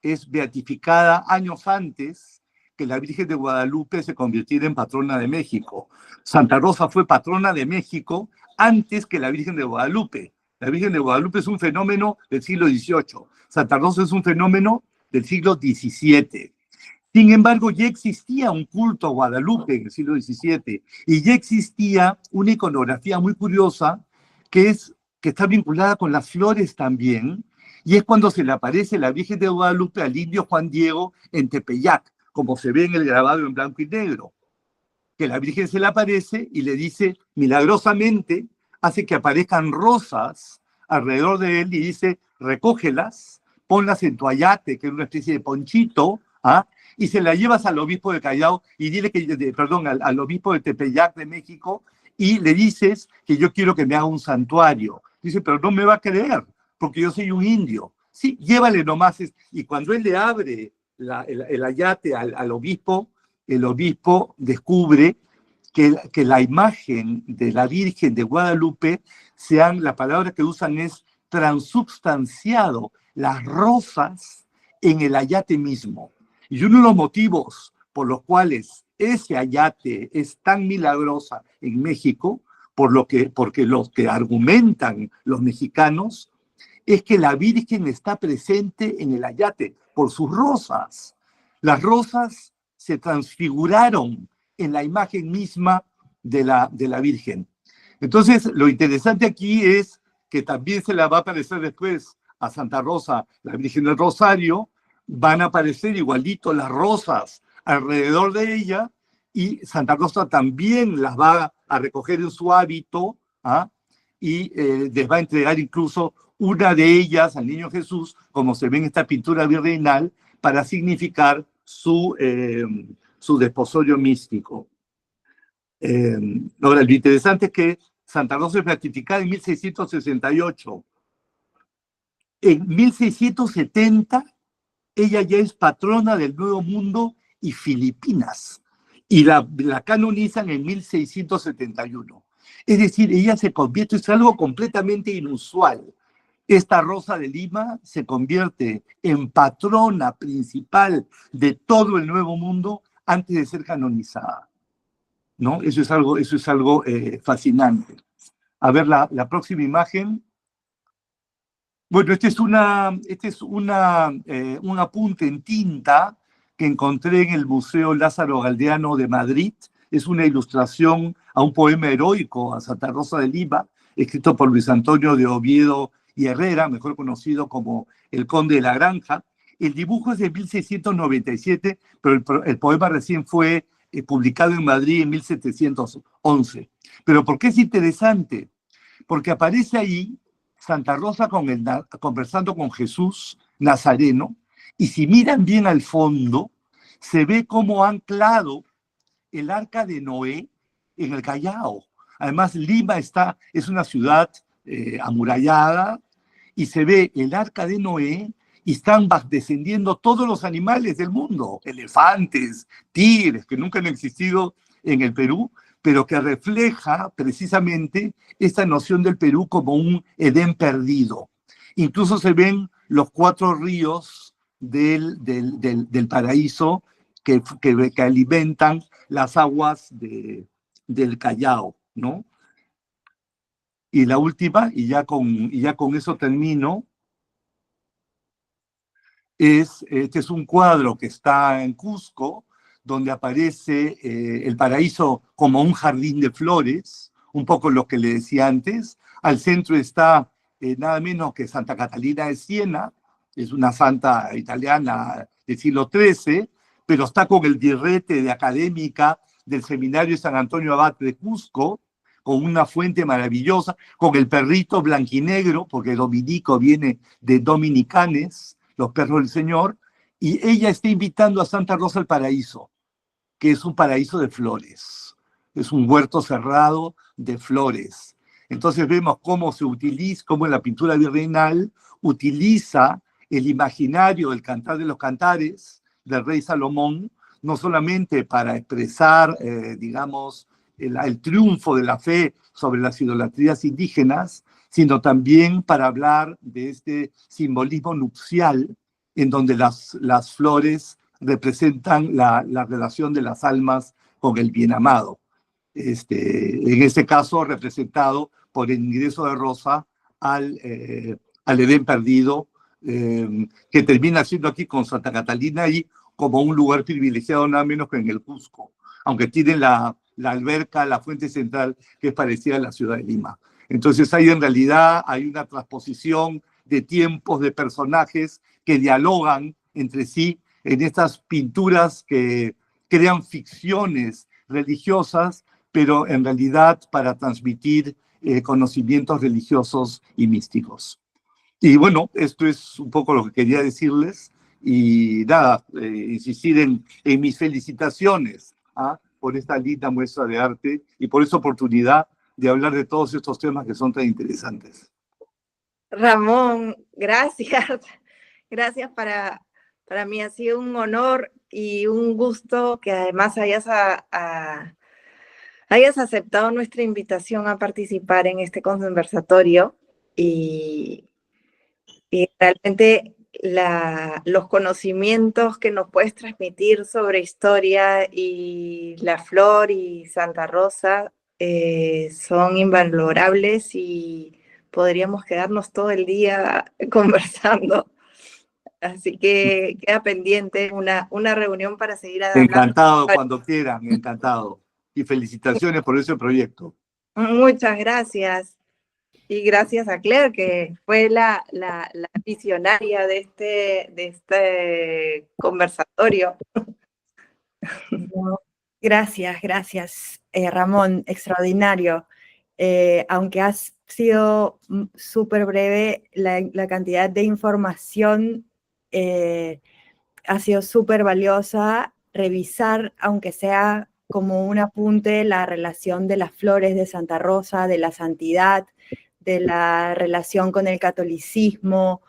es beatificada años antes que la Virgen de Guadalupe se convirtiera en patrona de México. Santa Rosa fue patrona de México antes que la Virgen de Guadalupe. La Virgen de Guadalupe es un fenómeno del siglo XVIII. Santa Rosa es un fenómeno del siglo XVII. Sin embargo, ya existía un culto a Guadalupe en el siglo XVII y ya existía una iconografía muy curiosa que está vinculada con las flores también, y es cuando se le aparece la Virgen de Guadalupe al indio Juan Diego en Tepeyac, como se ve en el grabado en blanco y negro, que la Virgen se le aparece y le dice, milagrosamente, hace que aparezcan rosas alrededor de él y dice, recógelas, ponlas en tu ayate, que es una especie de ponchito, ¿ah? Y se la llevas al obispo de Callao y dile que, al obispo de Tepeyac de México, y le dices que yo quiero que me haga un santuario. Dice, pero no me va a creer, porque yo soy un indio. Sí, llévale nomás. Y cuando él le abre el ayate al obispo, el obispo descubre que la imagen de la Virgen de Guadalupe, la palabra que usan es transubstanciado, las rosas en el ayate mismo. Y uno de los motivos por los cuales ese ayate es tan milagrosa en México, porque los que argumentan los mexicanos, es que la Virgen está presente en el ayate por sus rosas. Las rosas se transfiguraron en la imagen misma de la Virgen. Entonces, lo interesante aquí es que también se la va a aparecer después a Santa Rosa, la Virgen del Rosario, van a aparecer igualito las rosas alrededor de ella, y Santa Rosa también las va a recoger en su hábito, ¿ah? Y les va a entregar incluso una de ellas al niño Jesús, como se ve en esta pintura virreinal, para significar su desposorio místico. Ahora, lo interesante es que Santa Rosa es beatificada en 1668. En 1670, ella ya es patrona del Nuevo Mundo y Filipinas, y la canonizan en 1671. Es decir, ella se convierte, es algo completamente inusual. Esta Rosa de Lima se convierte en patrona principal de todo el Nuevo Mundo antes de ser canonizada, ¿no? Eso es algo fascinante. A ver la próxima imagen. Bueno, este es un apunte en tinta que encontré en el Museo Lázaro Galdeano de Madrid. Es una ilustración a un poema heroico, a Santa Rosa de Lima, escrito por Luis Antonio de Oviedo y Herrera, mejor conocido como El Conde de la Granja. El dibujo es de 1697, pero el poema recién fue publicado en Madrid en 1711. Pero ¿por qué es interesante? Porque aparece ahí Santa Rosa conversando con Jesús Nazareno, y si miran bien al fondo, se ve cómo ha anclado el arca de Noé en el Callao. Además, Lima es una ciudad amurallada, y se ve el arca de Noé, y están descendiendo todos los animales del mundo, elefantes, tigres, que nunca han existido en el Perú, pero que refleja precisamente esta noción del Perú como un Edén perdido. Incluso se ven los 4 ríos del paraíso que alimentan las aguas del Callao, ¿no? Y la última, y ya con eso termino, este es un cuadro que está en Cusco, donde aparece el paraíso como un jardín de flores, un poco lo que le decía antes. Al centro está nada menos que Santa Catalina de Siena, es una santa italiana del siglo XIII, pero está con el birrete de académica del Seminario San Antonio Abad de Cusco, con una fuente maravillosa, con el perrito blanquinegro, porque dominico viene de dominicanes, los perros del Señor, y ella está invitando a Santa Rosa al paraíso, que es un paraíso de flores, es un huerto cerrado de flores. Entonces vemos cómo cómo en la pintura virreinal utiliza el imaginario del Cantar de los Cantares del rey Salomón, no solamente para expresar, digamos, el triunfo de la fe sobre las idolatrías indígenas, sino también para hablar de este simbolismo nupcial en donde las flores representan la relación de las almas con el bien amado. En este caso, representado por el ingreso de Rosa al Edén perdido que termina siendo aquí con Santa Catalina y como un lugar privilegiado nada menos que en el Cusco, aunque tiene la alberca, la fuente central, que es parecida a la ciudad de Lima. Entonces ahí en realidad hay una transposición de tiempos, de personajes que dialogan entre sí en estas pinturas que crean ficciones religiosas, pero en realidad para transmitir conocimientos religiosos y místicos. Y bueno, esto es un poco lo que quería decirles y nada, insistir en mis felicitaciones por esta linda muestra de arte y por esta oportunidad de hablar de todos estos temas que son tan interesantes. Ramón, gracias. Gracias para mí ha sido un honor y un gusto que además hayas aceptado nuestra invitación a participar en este conversatorio y realmente los conocimientos que nos puedes transmitir sobre historia y la flor y Santa Rosa son invalorables y podríamos quedarnos todo el día conversando. Así que queda pendiente una reunión para seguir hablando. Encantado, cuando quieran, encantado. Y felicitaciones por ese proyecto. Muchas gracias. Y gracias a Claire, que fue la visionaria de este conversatorio. Gracias, Ramón, extraordinario. Aunque has sido súper breve, la cantidad de información ha sido súper valiosa. Revisar, aunque sea como un apunte, la relación de las flores de Santa Rosa, de la santidad, de la relación con el catolicismo,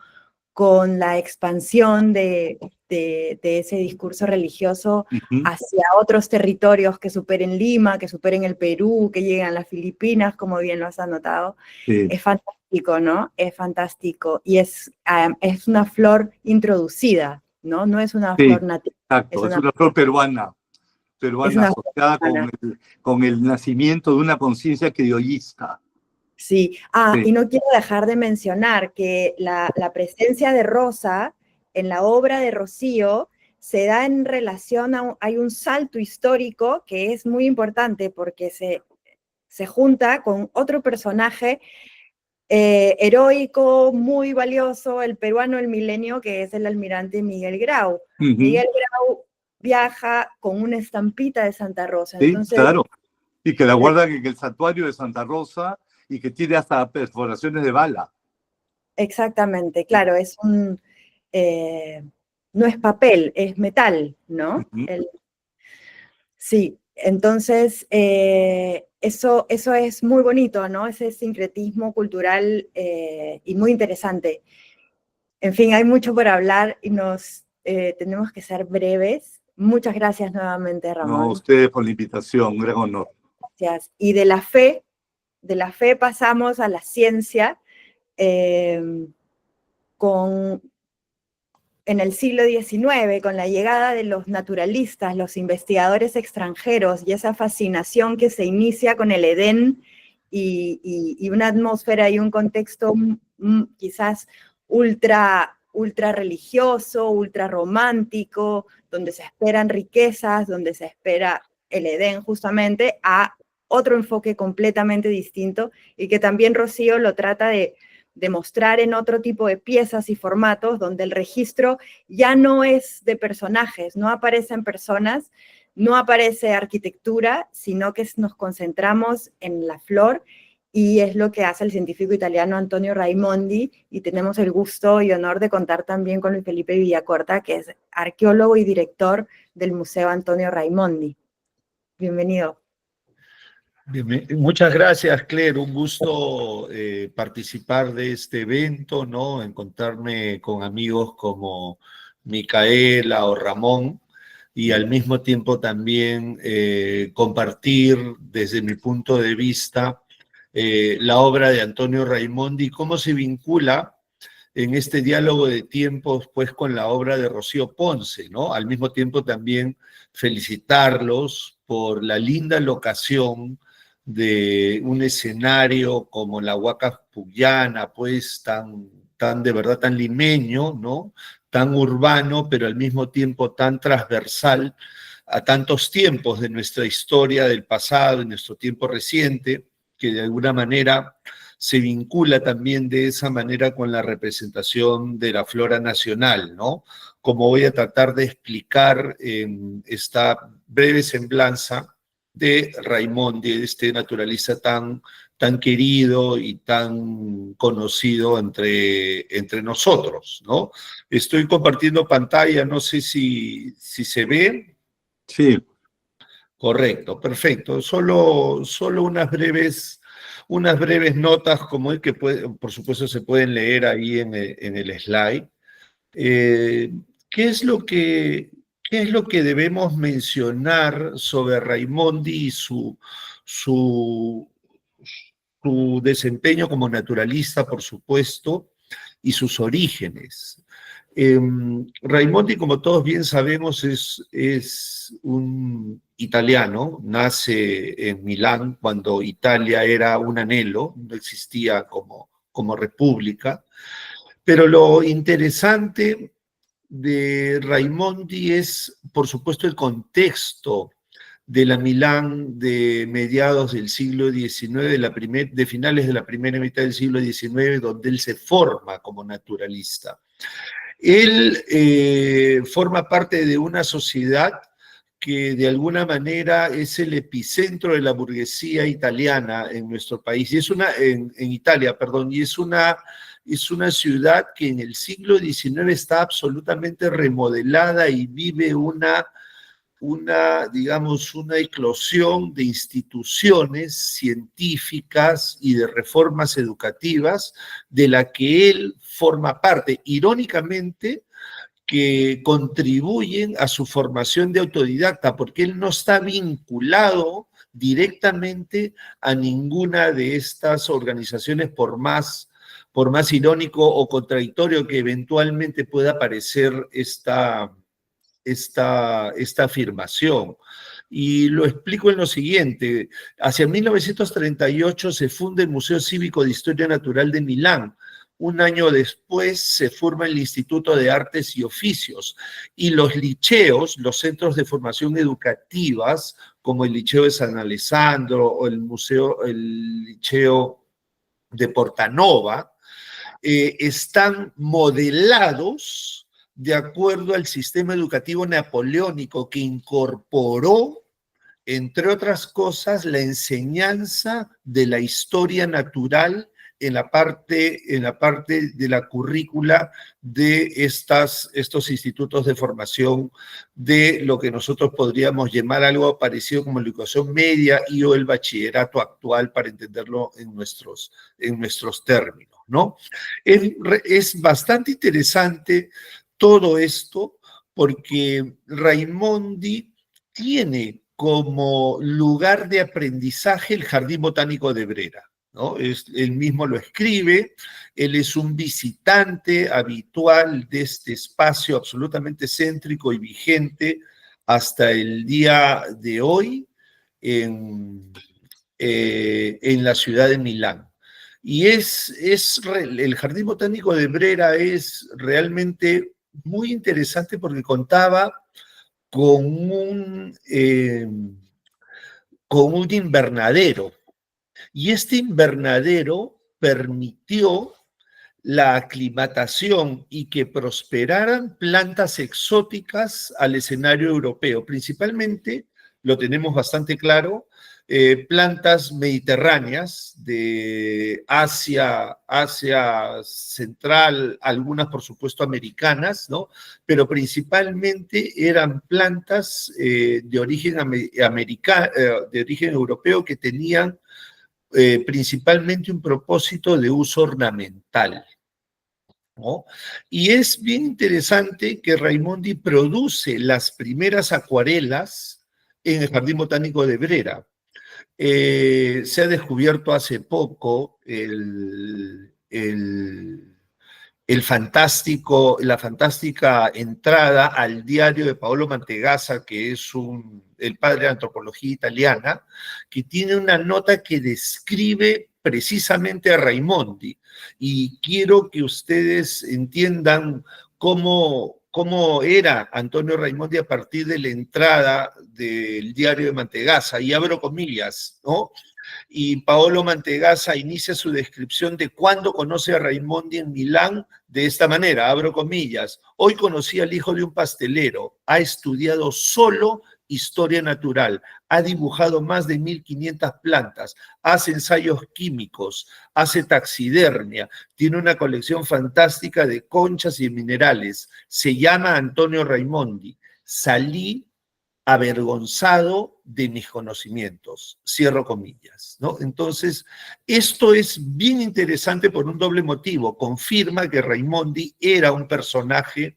con la expansión de ese discurso religioso hacia otros territorios que superen Lima, que superen el Perú, que lleguen a las Filipinas, como bien lo has anotado. Sí. Es fantástico, ¿no? Es fantástico. Y es una flor introducida, ¿no? No es una flor nativa. Exacto, es una flor peruana asociada con el nacimiento de una conciencia criollista. Sí, y no quiero dejar de mencionar que la presencia de Rosa en la obra de Rocío se da en relación hay un salto histórico que es muy importante porque se junta con otro personaje heroico, muy valioso, el peruano del milenio, que es el almirante Miguel Grau. Miguel Grau viaja con una estampita de Santa Rosa. Sí, entonces, claro, y que la guardan en el santuario de Santa Rosa y que tiene hasta perforaciones de bala. Exactamente, claro, es no es papel, es metal, ¿no? Sí, entonces eso es muy bonito, ¿no? Ese sincretismo cultural y muy interesante. En fin, hay mucho por hablar y tenemos que ser breves. Muchas gracias nuevamente, Ramón. No, a ustedes por la invitación, un gran honor. Gracias. Y de la fe pasamos a la ciencia en el siglo XIX, con la llegada de los naturalistas, los investigadores extranjeros y esa fascinación que se inicia con el Edén y una atmósfera y un contexto quizás ultra religioso, ultra romántico, donde se esperan riquezas, donde se espera el Edén justamente, a otro enfoque completamente distinto y que también Rocío lo trata de mostrar en otro tipo de piezas y formatos donde el registro ya no es de personajes, no aparecen personas, no aparece arquitectura, sino que nos concentramos en la flor y es lo que hace el científico italiano Antonio Raimondi y tenemos el gusto y honor de contar también con Luis Felipe Villacorta, que es arqueólogo y director del Museo Antonio Raimondi. Bienvenido. Bien, muchas gracias, Claire. Un gusto participar de este evento, ¿no? Encontrarme con amigos como Micaela o Ramón y al mismo tiempo también compartir desde mi punto de vista la obra de Antonio Raimondi y cómo se vincula en este diálogo de tiempos pues con la obra de Rocío Ponce, ¿no? Al mismo tiempo también felicitarlos por la linda locación de un escenario como la Huaca Pucllana, pues tan de verdad tan limeño, ¿no? Tan urbano, pero al mismo tiempo tan transversal a tantos tiempos de nuestra historia del pasado, en nuestro tiempo reciente, que de alguna manera se vincula también de esa manera con la representación de la flora nacional, ¿no? Como voy a tratar de explicar en esta breve semblanza de Raimondi, este naturalista tan querido y tan conocido entre nosotros, ¿no? Estoy compartiendo pantalla, no sé si se ve. Sí. Correcto, perfecto. Solo unas breves notas como el que por supuesto se pueden leer ahí en el slide. ¿Qué es lo que debemos mencionar sobre Raimondi y su desempeño como naturalista, por supuesto, y sus orígenes? Raimondi, como todos bien sabemos, es un italiano, nace en Milán cuando Italia era un anhelo, no existía como república, pero lo interesante de Raimondi es, por supuesto, el contexto de la Milán de mediados del siglo XIX, de finales de la primera mitad del siglo XIX, donde él se forma como naturalista. Él forma parte de una sociedad que de alguna manera es el epicentro de la burguesía italiana en nuestro país, y en Italia, perdón, y es una ciudad que en el siglo XIX está absolutamente remodelada y vive digamos, una eclosión de instituciones científicas y de reformas educativas de la que él forma parte, irónicamente, que contribuyen a su formación de autodidacta, porque él no está vinculado directamente a ninguna de estas organizaciones, por más irónico o contradictorio que eventualmente pueda parecer esta afirmación. Y lo explico en lo siguiente. Hacia 1938 se funda el Museo Cívico de Historia Natural de Milán. Un año después se forma el Instituto de Artes y Oficios. Y los liceos, los centros de formación educativas, como el Liceo de San Alessandro o el Liceo de Portanova, están modelados de acuerdo al sistema educativo napoleónico que incorporó, entre otras cosas, la enseñanza de la historia natural en la parte de la currícula de estos institutos de formación de lo que nosotros podríamos llamar algo parecido como la educación media y o el bachillerato actual, para entenderlo en nuestros términos, ¿no? Es bastante interesante todo esto porque Raimondi tiene como lugar de aprendizaje el Jardín Botánico de Brera, ¿no? Él mismo lo escribe, él es un visitante habitual de este espacio absolutamente céntrico y vigente hasta el día de hoy en la ciudad de Milán. Y el Jardín Botánico de Brera es realmente muy interesante porque contaba con un invernadero. Y este invernadero permitió la aclimatación y que prosperaran plantas exóticas al escenario europeo. Principalmente, lo tenemos bastante claro, plantas mediterráneas de Asia Central, algunas por supuesto americanas, ¿no? Pero principalmente eran plantas de origen de origen europeo que tenían principalmente un propósito de uso ornamental, ¿no? Y es bien interesante que Raimondi produce las primeras acuarelas en el Jardín Botánico de Brera. Se ha descubierto hace poco la fantástica entrada al diario de Paolo Mantegazza, que es el padre de la antropología italiana, que tiene una nota que describe precisamente a Raimondi, y quiero que ustedes entiendan cómo era Antonio Raimondi a partir de la entrada del diario de Mantegazza, y abro comillas, ¿no? Y Paolo Mantegazza inicia su descripción de cuándo conoce a Raimondi en Milán de esta manera, abro comillas: hoy conocí al hijo de un pastelero, ha estudiado solo historia natural, ha dibujado más de 1500 plantas, hace ensayos químicos, hace taxidermia, tiene una colección fantástica de conchas y minerales, se llama Antonio Raimondi. Salí avergonzado de mis conocimientos, cierro comillas, ¿no? Entonces, esto es bien interesante por un doble motivo. Confirma que Raimondi era un personaje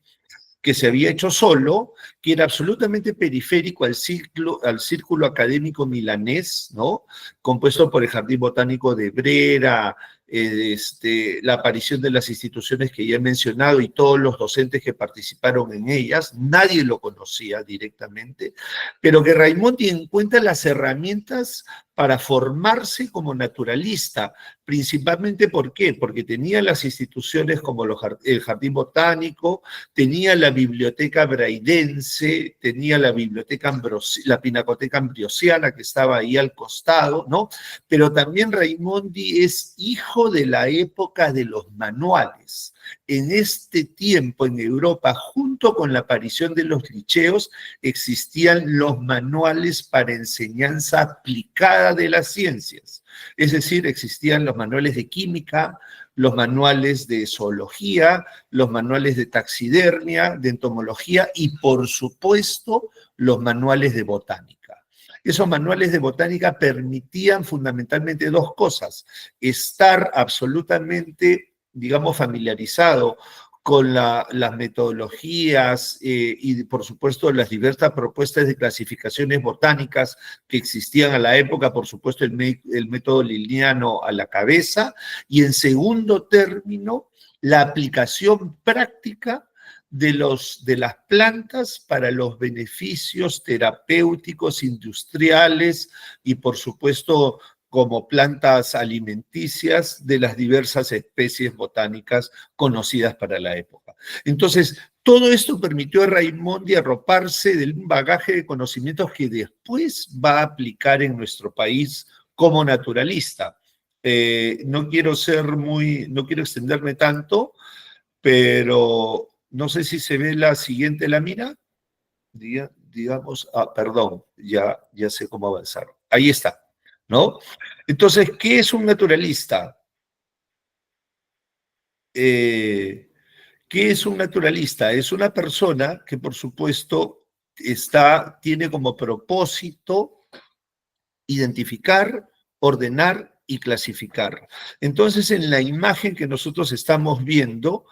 que se había hecho solo, que era absolutamente periférico al círculo académico milanés, ¿no? Compuesto por el Jardín Botánico de Brera, la aparición de las instituciones que ya he mencionado y todos los docentes que participaron en ellas. Nadie lo conocía directamente, pero que Raimondi encuentra las herramientas para formarse como naturalista, principalmente ¿por qué? Porque tenía las instituciones como el Jardín Botánico, tenía la Biblioteca Braidense, tenía la la Pinacoteca Ambrosiana que estaba ahí al costado, ¿no? Pero también Raimondi es hijo de la época de los manuales. En este tiempo en Europa, junto con la aparición de los liceos, existían los manuales para enseñanza aplicada de las ciencias. Es decir, existían los manuales de química, los manuales de zoología, los manuales de taxidermia, de entomología y, por supuesto, los manuales de botánica. Esos manuales de botánica permitían fundamentalmente dos cosas: estar absolutamente, digamos, familiarizado con las metodologías y, por supuesto, las diversas propuestas de clasificaciones botánicas que existían a la época, por supuesto, el método liliano a la cabeza, y en segundo término, la aplicación práctica de las plantas para los beneficios terapéuticos, industriales y, por supuesto, como plantas alimenticias de las diversas especies botánicas conocidas para la época. Entonces, todo esto permitió a Raimondi arroparse de un bagaje de conocimientos que después va a aplicar en nuestro país como naturalista. No quiero extenderme tanto, pero no sé si se ve la siguiente lámina. Digamos, perdón, ya sé cómo avanzar. Ahí está, ¿no? Entonces, ¿qué es un naturalista? ¿Qué es un naturalista? Es una persona que, por supuesto, tiene como propósito identificar, ordenar y clasificar. Entonces, en la imagen que nosotros estamos viendo,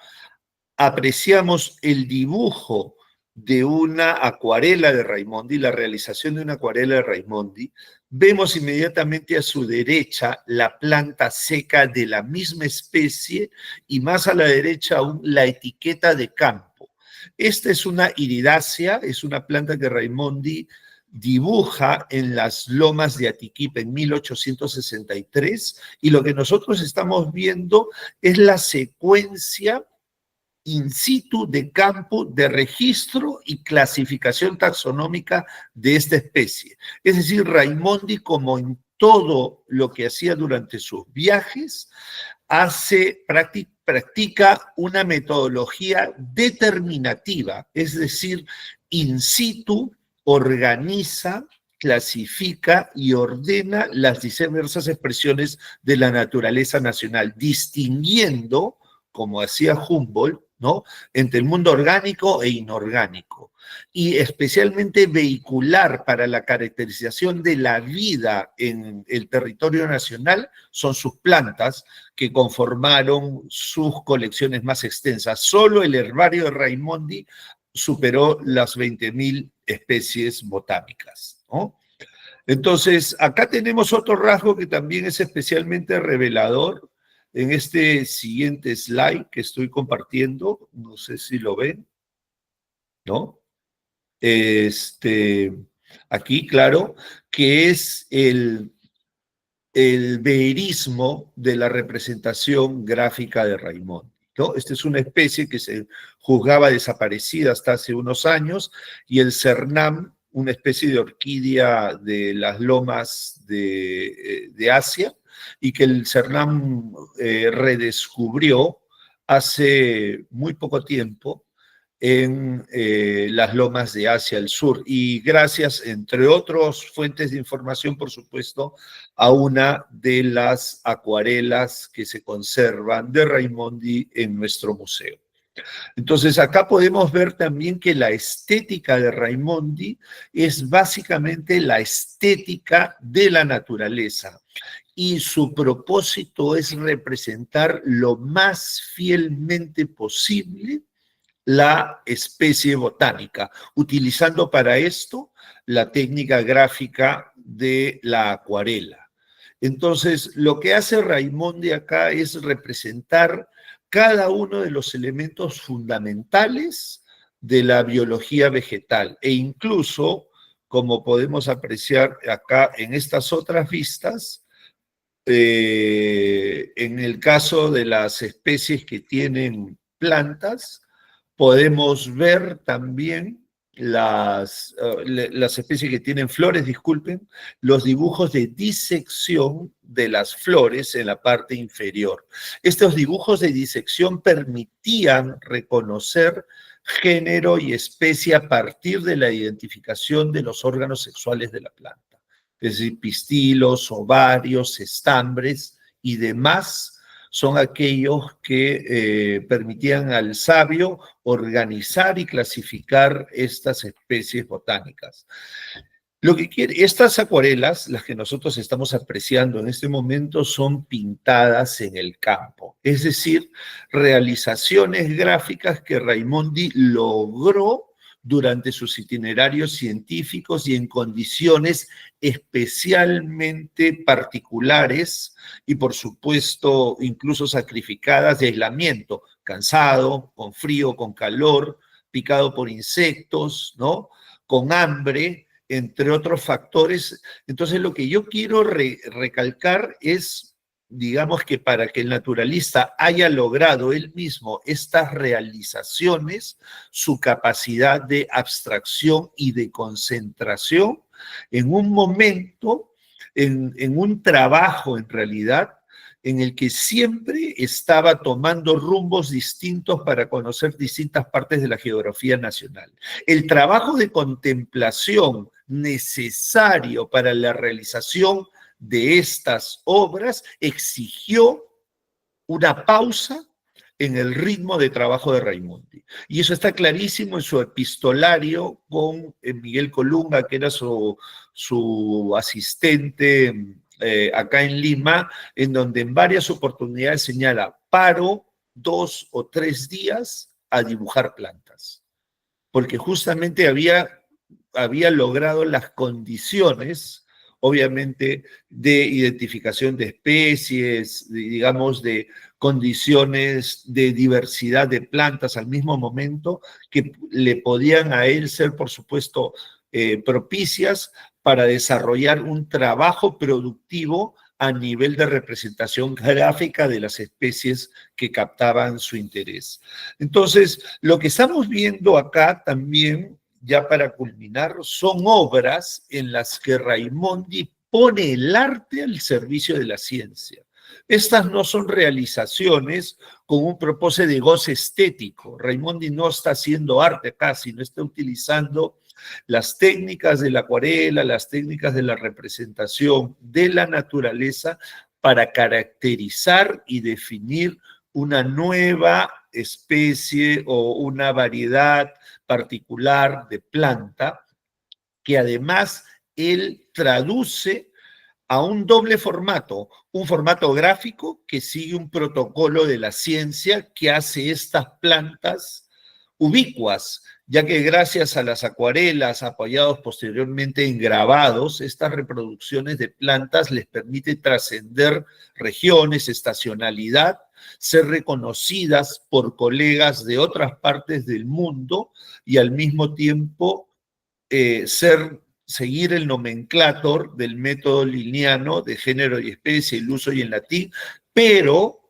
apreciamos el dibujo de una acuarela de Raimondi, la realización de una acuarela de Raimondi. Vemos inmediatamente a su derecha la planta seca de la misma especie y más a la derecha aún la etiqueta de campo. Esta es una iridácea, es una planta que Raimondi dibuja en las lomas de Atiquipa en 1863, y lo que nosotros estamos viendo es la secuencia in situ de campo de registro y clasificación taxonómica de esta especie. Es decir, Raimondi, como en todo lo que hacía durante sus viajes, practica una metodología determinativa, es decir, in situ organiza, clasifica y ordena las diversas expresiones de la naturaleza nacional, distinguiendo, como hacía Humboldt, ¿no?, entre el mundo orgánico e inorgánico, y especialmente vehicular para la caracterización de la vida en el territorio nacional son sus plantas, que conformaron sus colecciones más extensas. Solo el herbario de Raimondi superó las 20.000 especies botánicas, ¿no? Entonces, acá tenemos otro rasgo que también es especialmente revelador. En este siguiente slide que estoy compartiendo, no sé si lo ven, ¿no? Aquí, claro, que es el verismo de la representación gráfica de Raimondi, ¿no? Esta es una especie que se juzgaba desaparecida hasta hace unos años, y el cernam, una especie de orquídea de las lomas de Asia, y que el cernam redescubrió hace muy poco tiempo en las lomas de Asia al sur, y gracias, entre otras fuentes de información, por supuesto, a una de las acuarelas que se conservan de Raimondi en nuestro museo. Entonces, acá podemos ver también que la estética de Raimondi es básicamente la estética de la naturaleza, y su propósito es representar lo más fielmente posible la especie botánica, utilizando para esto la técnica gráfica de la acuarela. Entonces, lo que hace Raimondi acá es representar cada uno de los elementos fundamentales de la biología vegetal, e incluso, como podemos apreciar acá en estas otras vistas, en el caso de las especies que tienen plantas, podemos ver también las especies que tienen flores, disculpen, los dibujos de disección de las flores en la parte inferior. Estos dibujos de disección permitían reconocer género y especie a partir de la identificación de los órganos sexuales de la planta, es decir, pistilos, ovarios, estambres y demás son aquellos que permitían al sabio organizar y clasificar estas especies botánicas. Lo que quiere, estas acuarelas, las que nosotros estamos apreciando en este momento, son pintadas en el campo, es decir, realizaciones gráficas que Raimondi logró durante sus itinerarios científicos y en condiciones especialmente particulares y, por supuesto, incluso sacrificadas de aislamiento, cansado, con frío, con calor, picado por insectos, ¿no? Con hambre, entre otros factores. Entonces, lo que yo quiero recalcar es, digamos, que para que el naturalista haya logrado él mismo estas realizaciones, su capacidad de abstracción y de concentración en un momento, en un trabajo en realidad, en el que siempre estaba tomando rumbos distintos para conocer distintas partes de la geografía nacional. El trabajo de contemplación necesario para la realización de estas obras exigió una pausa en el ritmo de trabajo de Raimondi. Y eso está clarísimo en su epistolario con Miguel Colunga, que era su asistente acá en Lima, en donde en varias oportunidades señala: paro 2 o 3 días a dibujar plantas, porque justamente había logrado las condiciones, obviamente, de identificación de especies, digamos, de condiciones de diversidad de plantas al mismo momento, que le podían a él ser, por supuesto, propicias para desarrollar un trabajo productivo a nivel de representación gráfica de las especies que captaban su interés. Entonces, lo que estamos viendo acá también, ya para culminar, son obras en las que Raimondi pone el arte al servicio de la ciencia. Estas no son realizaciones con un propósito de goce estético. Raimondi no está haciendo arte acá, sino está utilizando las técnicas de la acuarela, las técnicas de la representación de la naturaleza para caracterizar y definir una nueva especie o una variedad particular de planta, que además él traduce a un doble formato, un formato gráfico que sigue un protocolo de la ciencia que hace estas plantas ubicuas, ya que gracias a las acuarelas, apoyados posteriormente en grabados, estas reproducciones de plantas les permite trascender regiones, estacionalidad, ser reconocidas por colegas de otras partes del mundo y al mismo tiempo ser seguir el nomenclátor del método liniano de género y especie, el uso y el latín, pero,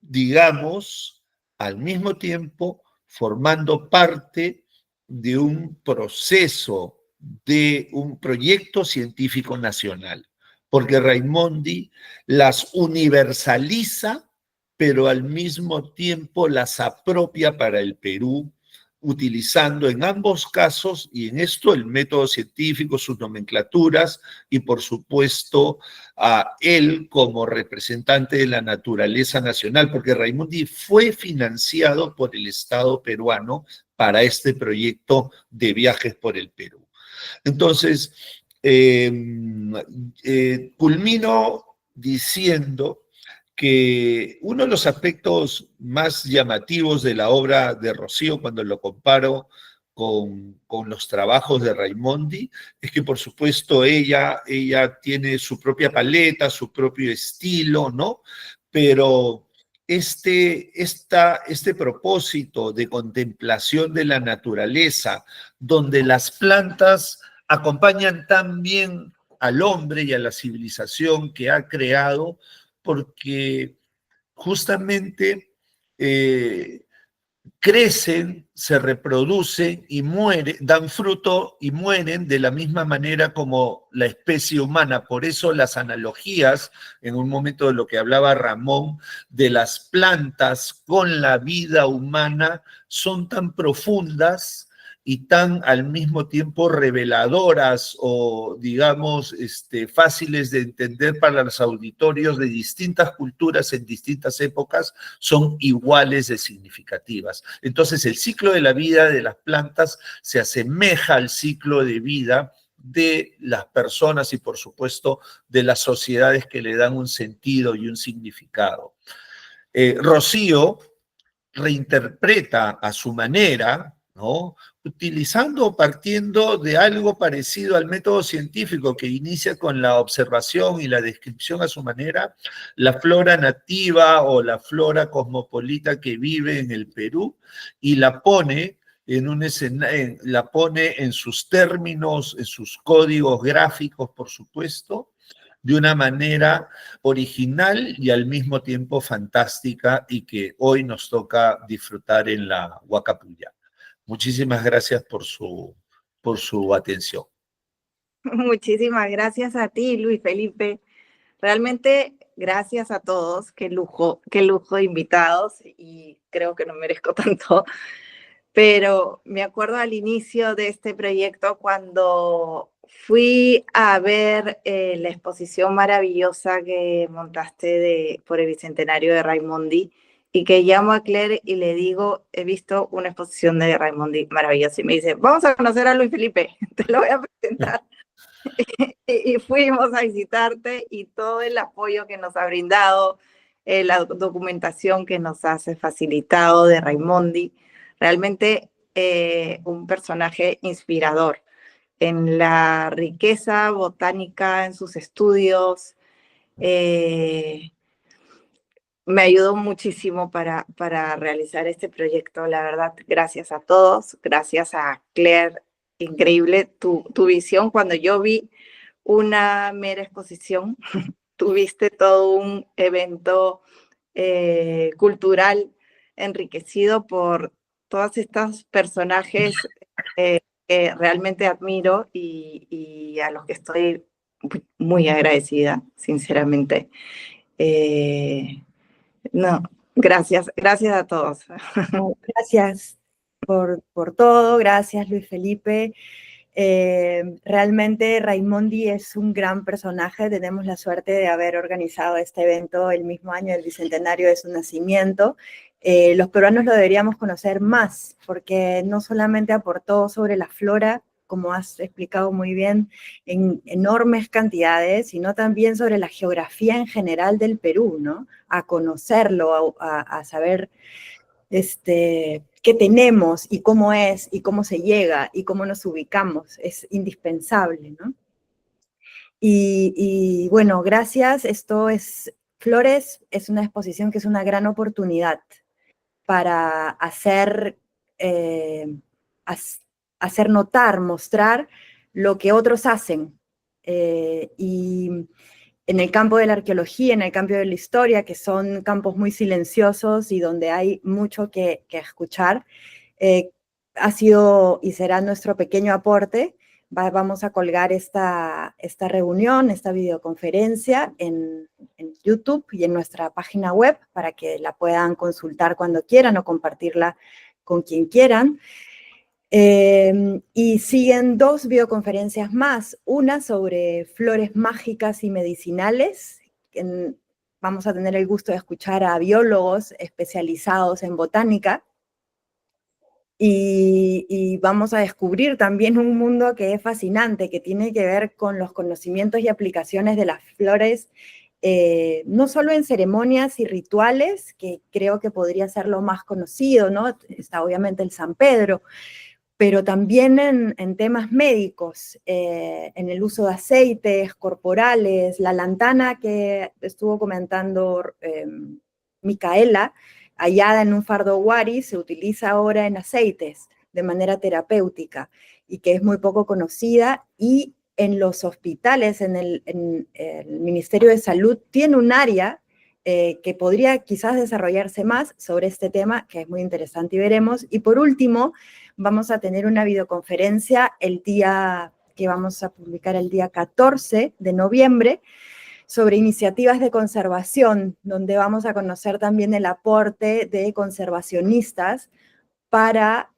digamos, al mismo tiempo formando parte de un proceso, de un proyecto científico nacional, porque Raimondi las universaliza, pero al mismo tiempo las apropia para el Perú, utilizando en ambos casos, y en esto el método científico, sus nomenclaturas, y por supuesto a él como representante de la naturaleza nacional, porque Raimondi fue financiado por el Estado peruano para este proyecto de viajes por el Perú. Entonces, culmino diciendo que uno de los aspectos más llamativos de la obra de Rocío, cuando lo comparo con los trabajos de Raimondi, es que por supuesto ella tiene su propia paleta, su propio estilo, ¿no? Pero este propósito de contemplación de la naturaleza, donde las plantas acompañan tan bien al hombre y a la civilización que ha creado, porque justamente crecen, se reproducen y mueren, dan fruto y mueren de la misma manera como la especie humana. Por eso las analogías, en un momento de lo que hablaba Ramón, de las plantas con la vida humana son tan profundas y tan al mismo tiempo reveladoras o, digamos, fáciles de entender para los auditorios de distintas culturas en distintas épocas, son iguales de significativas. Entonces, el ciclo de la vida de las plantas se asemeja al ciclo de vida de las personas y, por supuesto, de las sociedades que le dan un sentido y un significado. Rocío reinterpreta a su manera, ¿no? Utilizando, partiendo de algo parecido al método científico que inicia con la observación y la descripción a su manera, la flora nativa o la flora cosmopolita que vive en el Perú y la pone en un escenario, la pone en sus términos, en sus códigos gráficos, por supuesto, de una manera original y al mismo tiempo fantástica y que hoy nos toca disfrutar en la Huaca-Puyana. Muchísimas gracias por su atención. Muchísimas gracias a ti, Luis Felipe. Realmente, gracias a todos. Qué lujo de invitados y creo que no merezco tanto. Pero me acuerdo al inicio de este proyecto cuando fui a ver la exposición maravillosa que montaste por el Bicentenario de Raimondi y que llamo a Claire y le digo, he visto una exposición de Raimondi maravillosa y me dice, vamos a conocer a Luis Felipe, te lo voy a presentar. Y fuimos a visitarte y todo el apoyo que nos ha brindado, la documentación que nos has facilitado de Raimondi, realmente un personaje inspirador en la riqueza botánica, en sus estudios. Me ayudó muchísimo para realizar este proyecto, la verdad, gracias a todos, gracias a Claire, increíble tu visión. Cuando yo vi una mera exposición, tuviste todo un evento cultural enriquecido por todos estos personajes que realmente admiro y a los que estoy muy agradecida, sinceramente. No, gracias a todos. Gracias por todo, gracias Luis Felipe. Realmente Raimondi es un gran personaje, tenemos la suerte de haber organizado este evento el mismo año del Bicentenario de su nacimiento. Los peruanos lo deberíamos conocer más, porque no solamente aportó sobre la flora, como has explicado muy bien, en enormes cantidades, sino también sobre la geografía en general del Perú, ¿no? A conocerlo, a saber qué tenemos y cómo es y cómo se llega y cómo nos ubicamos. Es indispensable, ¿no? Y bueno, gracias. Esto es Flores, es una exposición que es una gran oportunidad para hacer notar, mostrar lo que otros hacen. Y en el campo de la arqueología, en el campo de la historia, que son campos muy silenciosos y donde hay mucho que escuchar, ha sido y será nuestro pequeño aporte. Vamos a colgar esta reunión, esta videoconferencia en YouTube y en nuestra página web para que la puedan consultar cuando quieran o compartirla con quien quieran. Y siguen 2 videoconferencias más, una sobre flores mágicas y medicinales. Vamos a tener el gusto de escuchar a biólogos especializados en botánica. Y vamos a descubrir también un mundo que es fascinante, que tiene que ver con los conocimientos y aplicaciones de las flores, no solo en ceremonias y rituales, que creo que podría ser lo más conocido, ¿no? Está obviamente el San Pedro, pero también en temas médicos, en el uso de aceites corporales, la lantana que estuvo comentando Micaela, hallada en un fardo wari, se utiliza ahora en aceites de manera terapéutica y que es muy poco conocida, y en los hospitales, en el Ministerio de Salud, tiene un área que podría quizás desarrollarse más sobre este tema, que es muy interesante y veremos. Y por último, vamos a tener una videoconferencia el día que vamos a publicar el día 14 de noviembre, sobre iniciativas de conservación, donde vamos a conocer también el aporte de conservacionistas para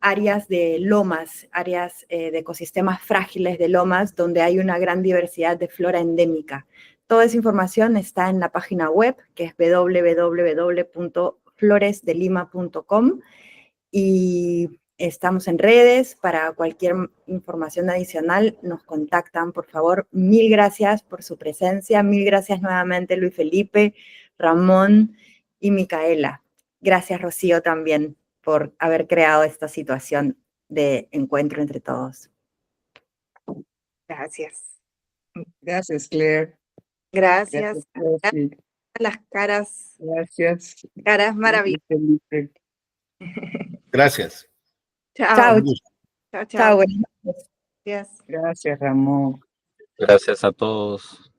áreas de lomas, áreas de ecosistemas frágiles de lomas, donde hay una gran diversidad de flora endémica. Toda esa información está en la página web, que es www.floresdelima.com, y estamos en redes. Para cualquier información adicional nos contactan, por favor. Mil gracias por su presencia, mil gracias nuevamente Luis Felipe, Ramón y Micaela. Gracias Rocío también por haber creado esta situación de encuentro entre todos. Gracias. Gracias, Claire. Gracias. Rosy. Las caras Gracias. maravillosas. Felipe. Gracias. Chao, Un gusto. Chao, chao, buenas noches. Gracias. Gracias, Ramón. Gracias a todos.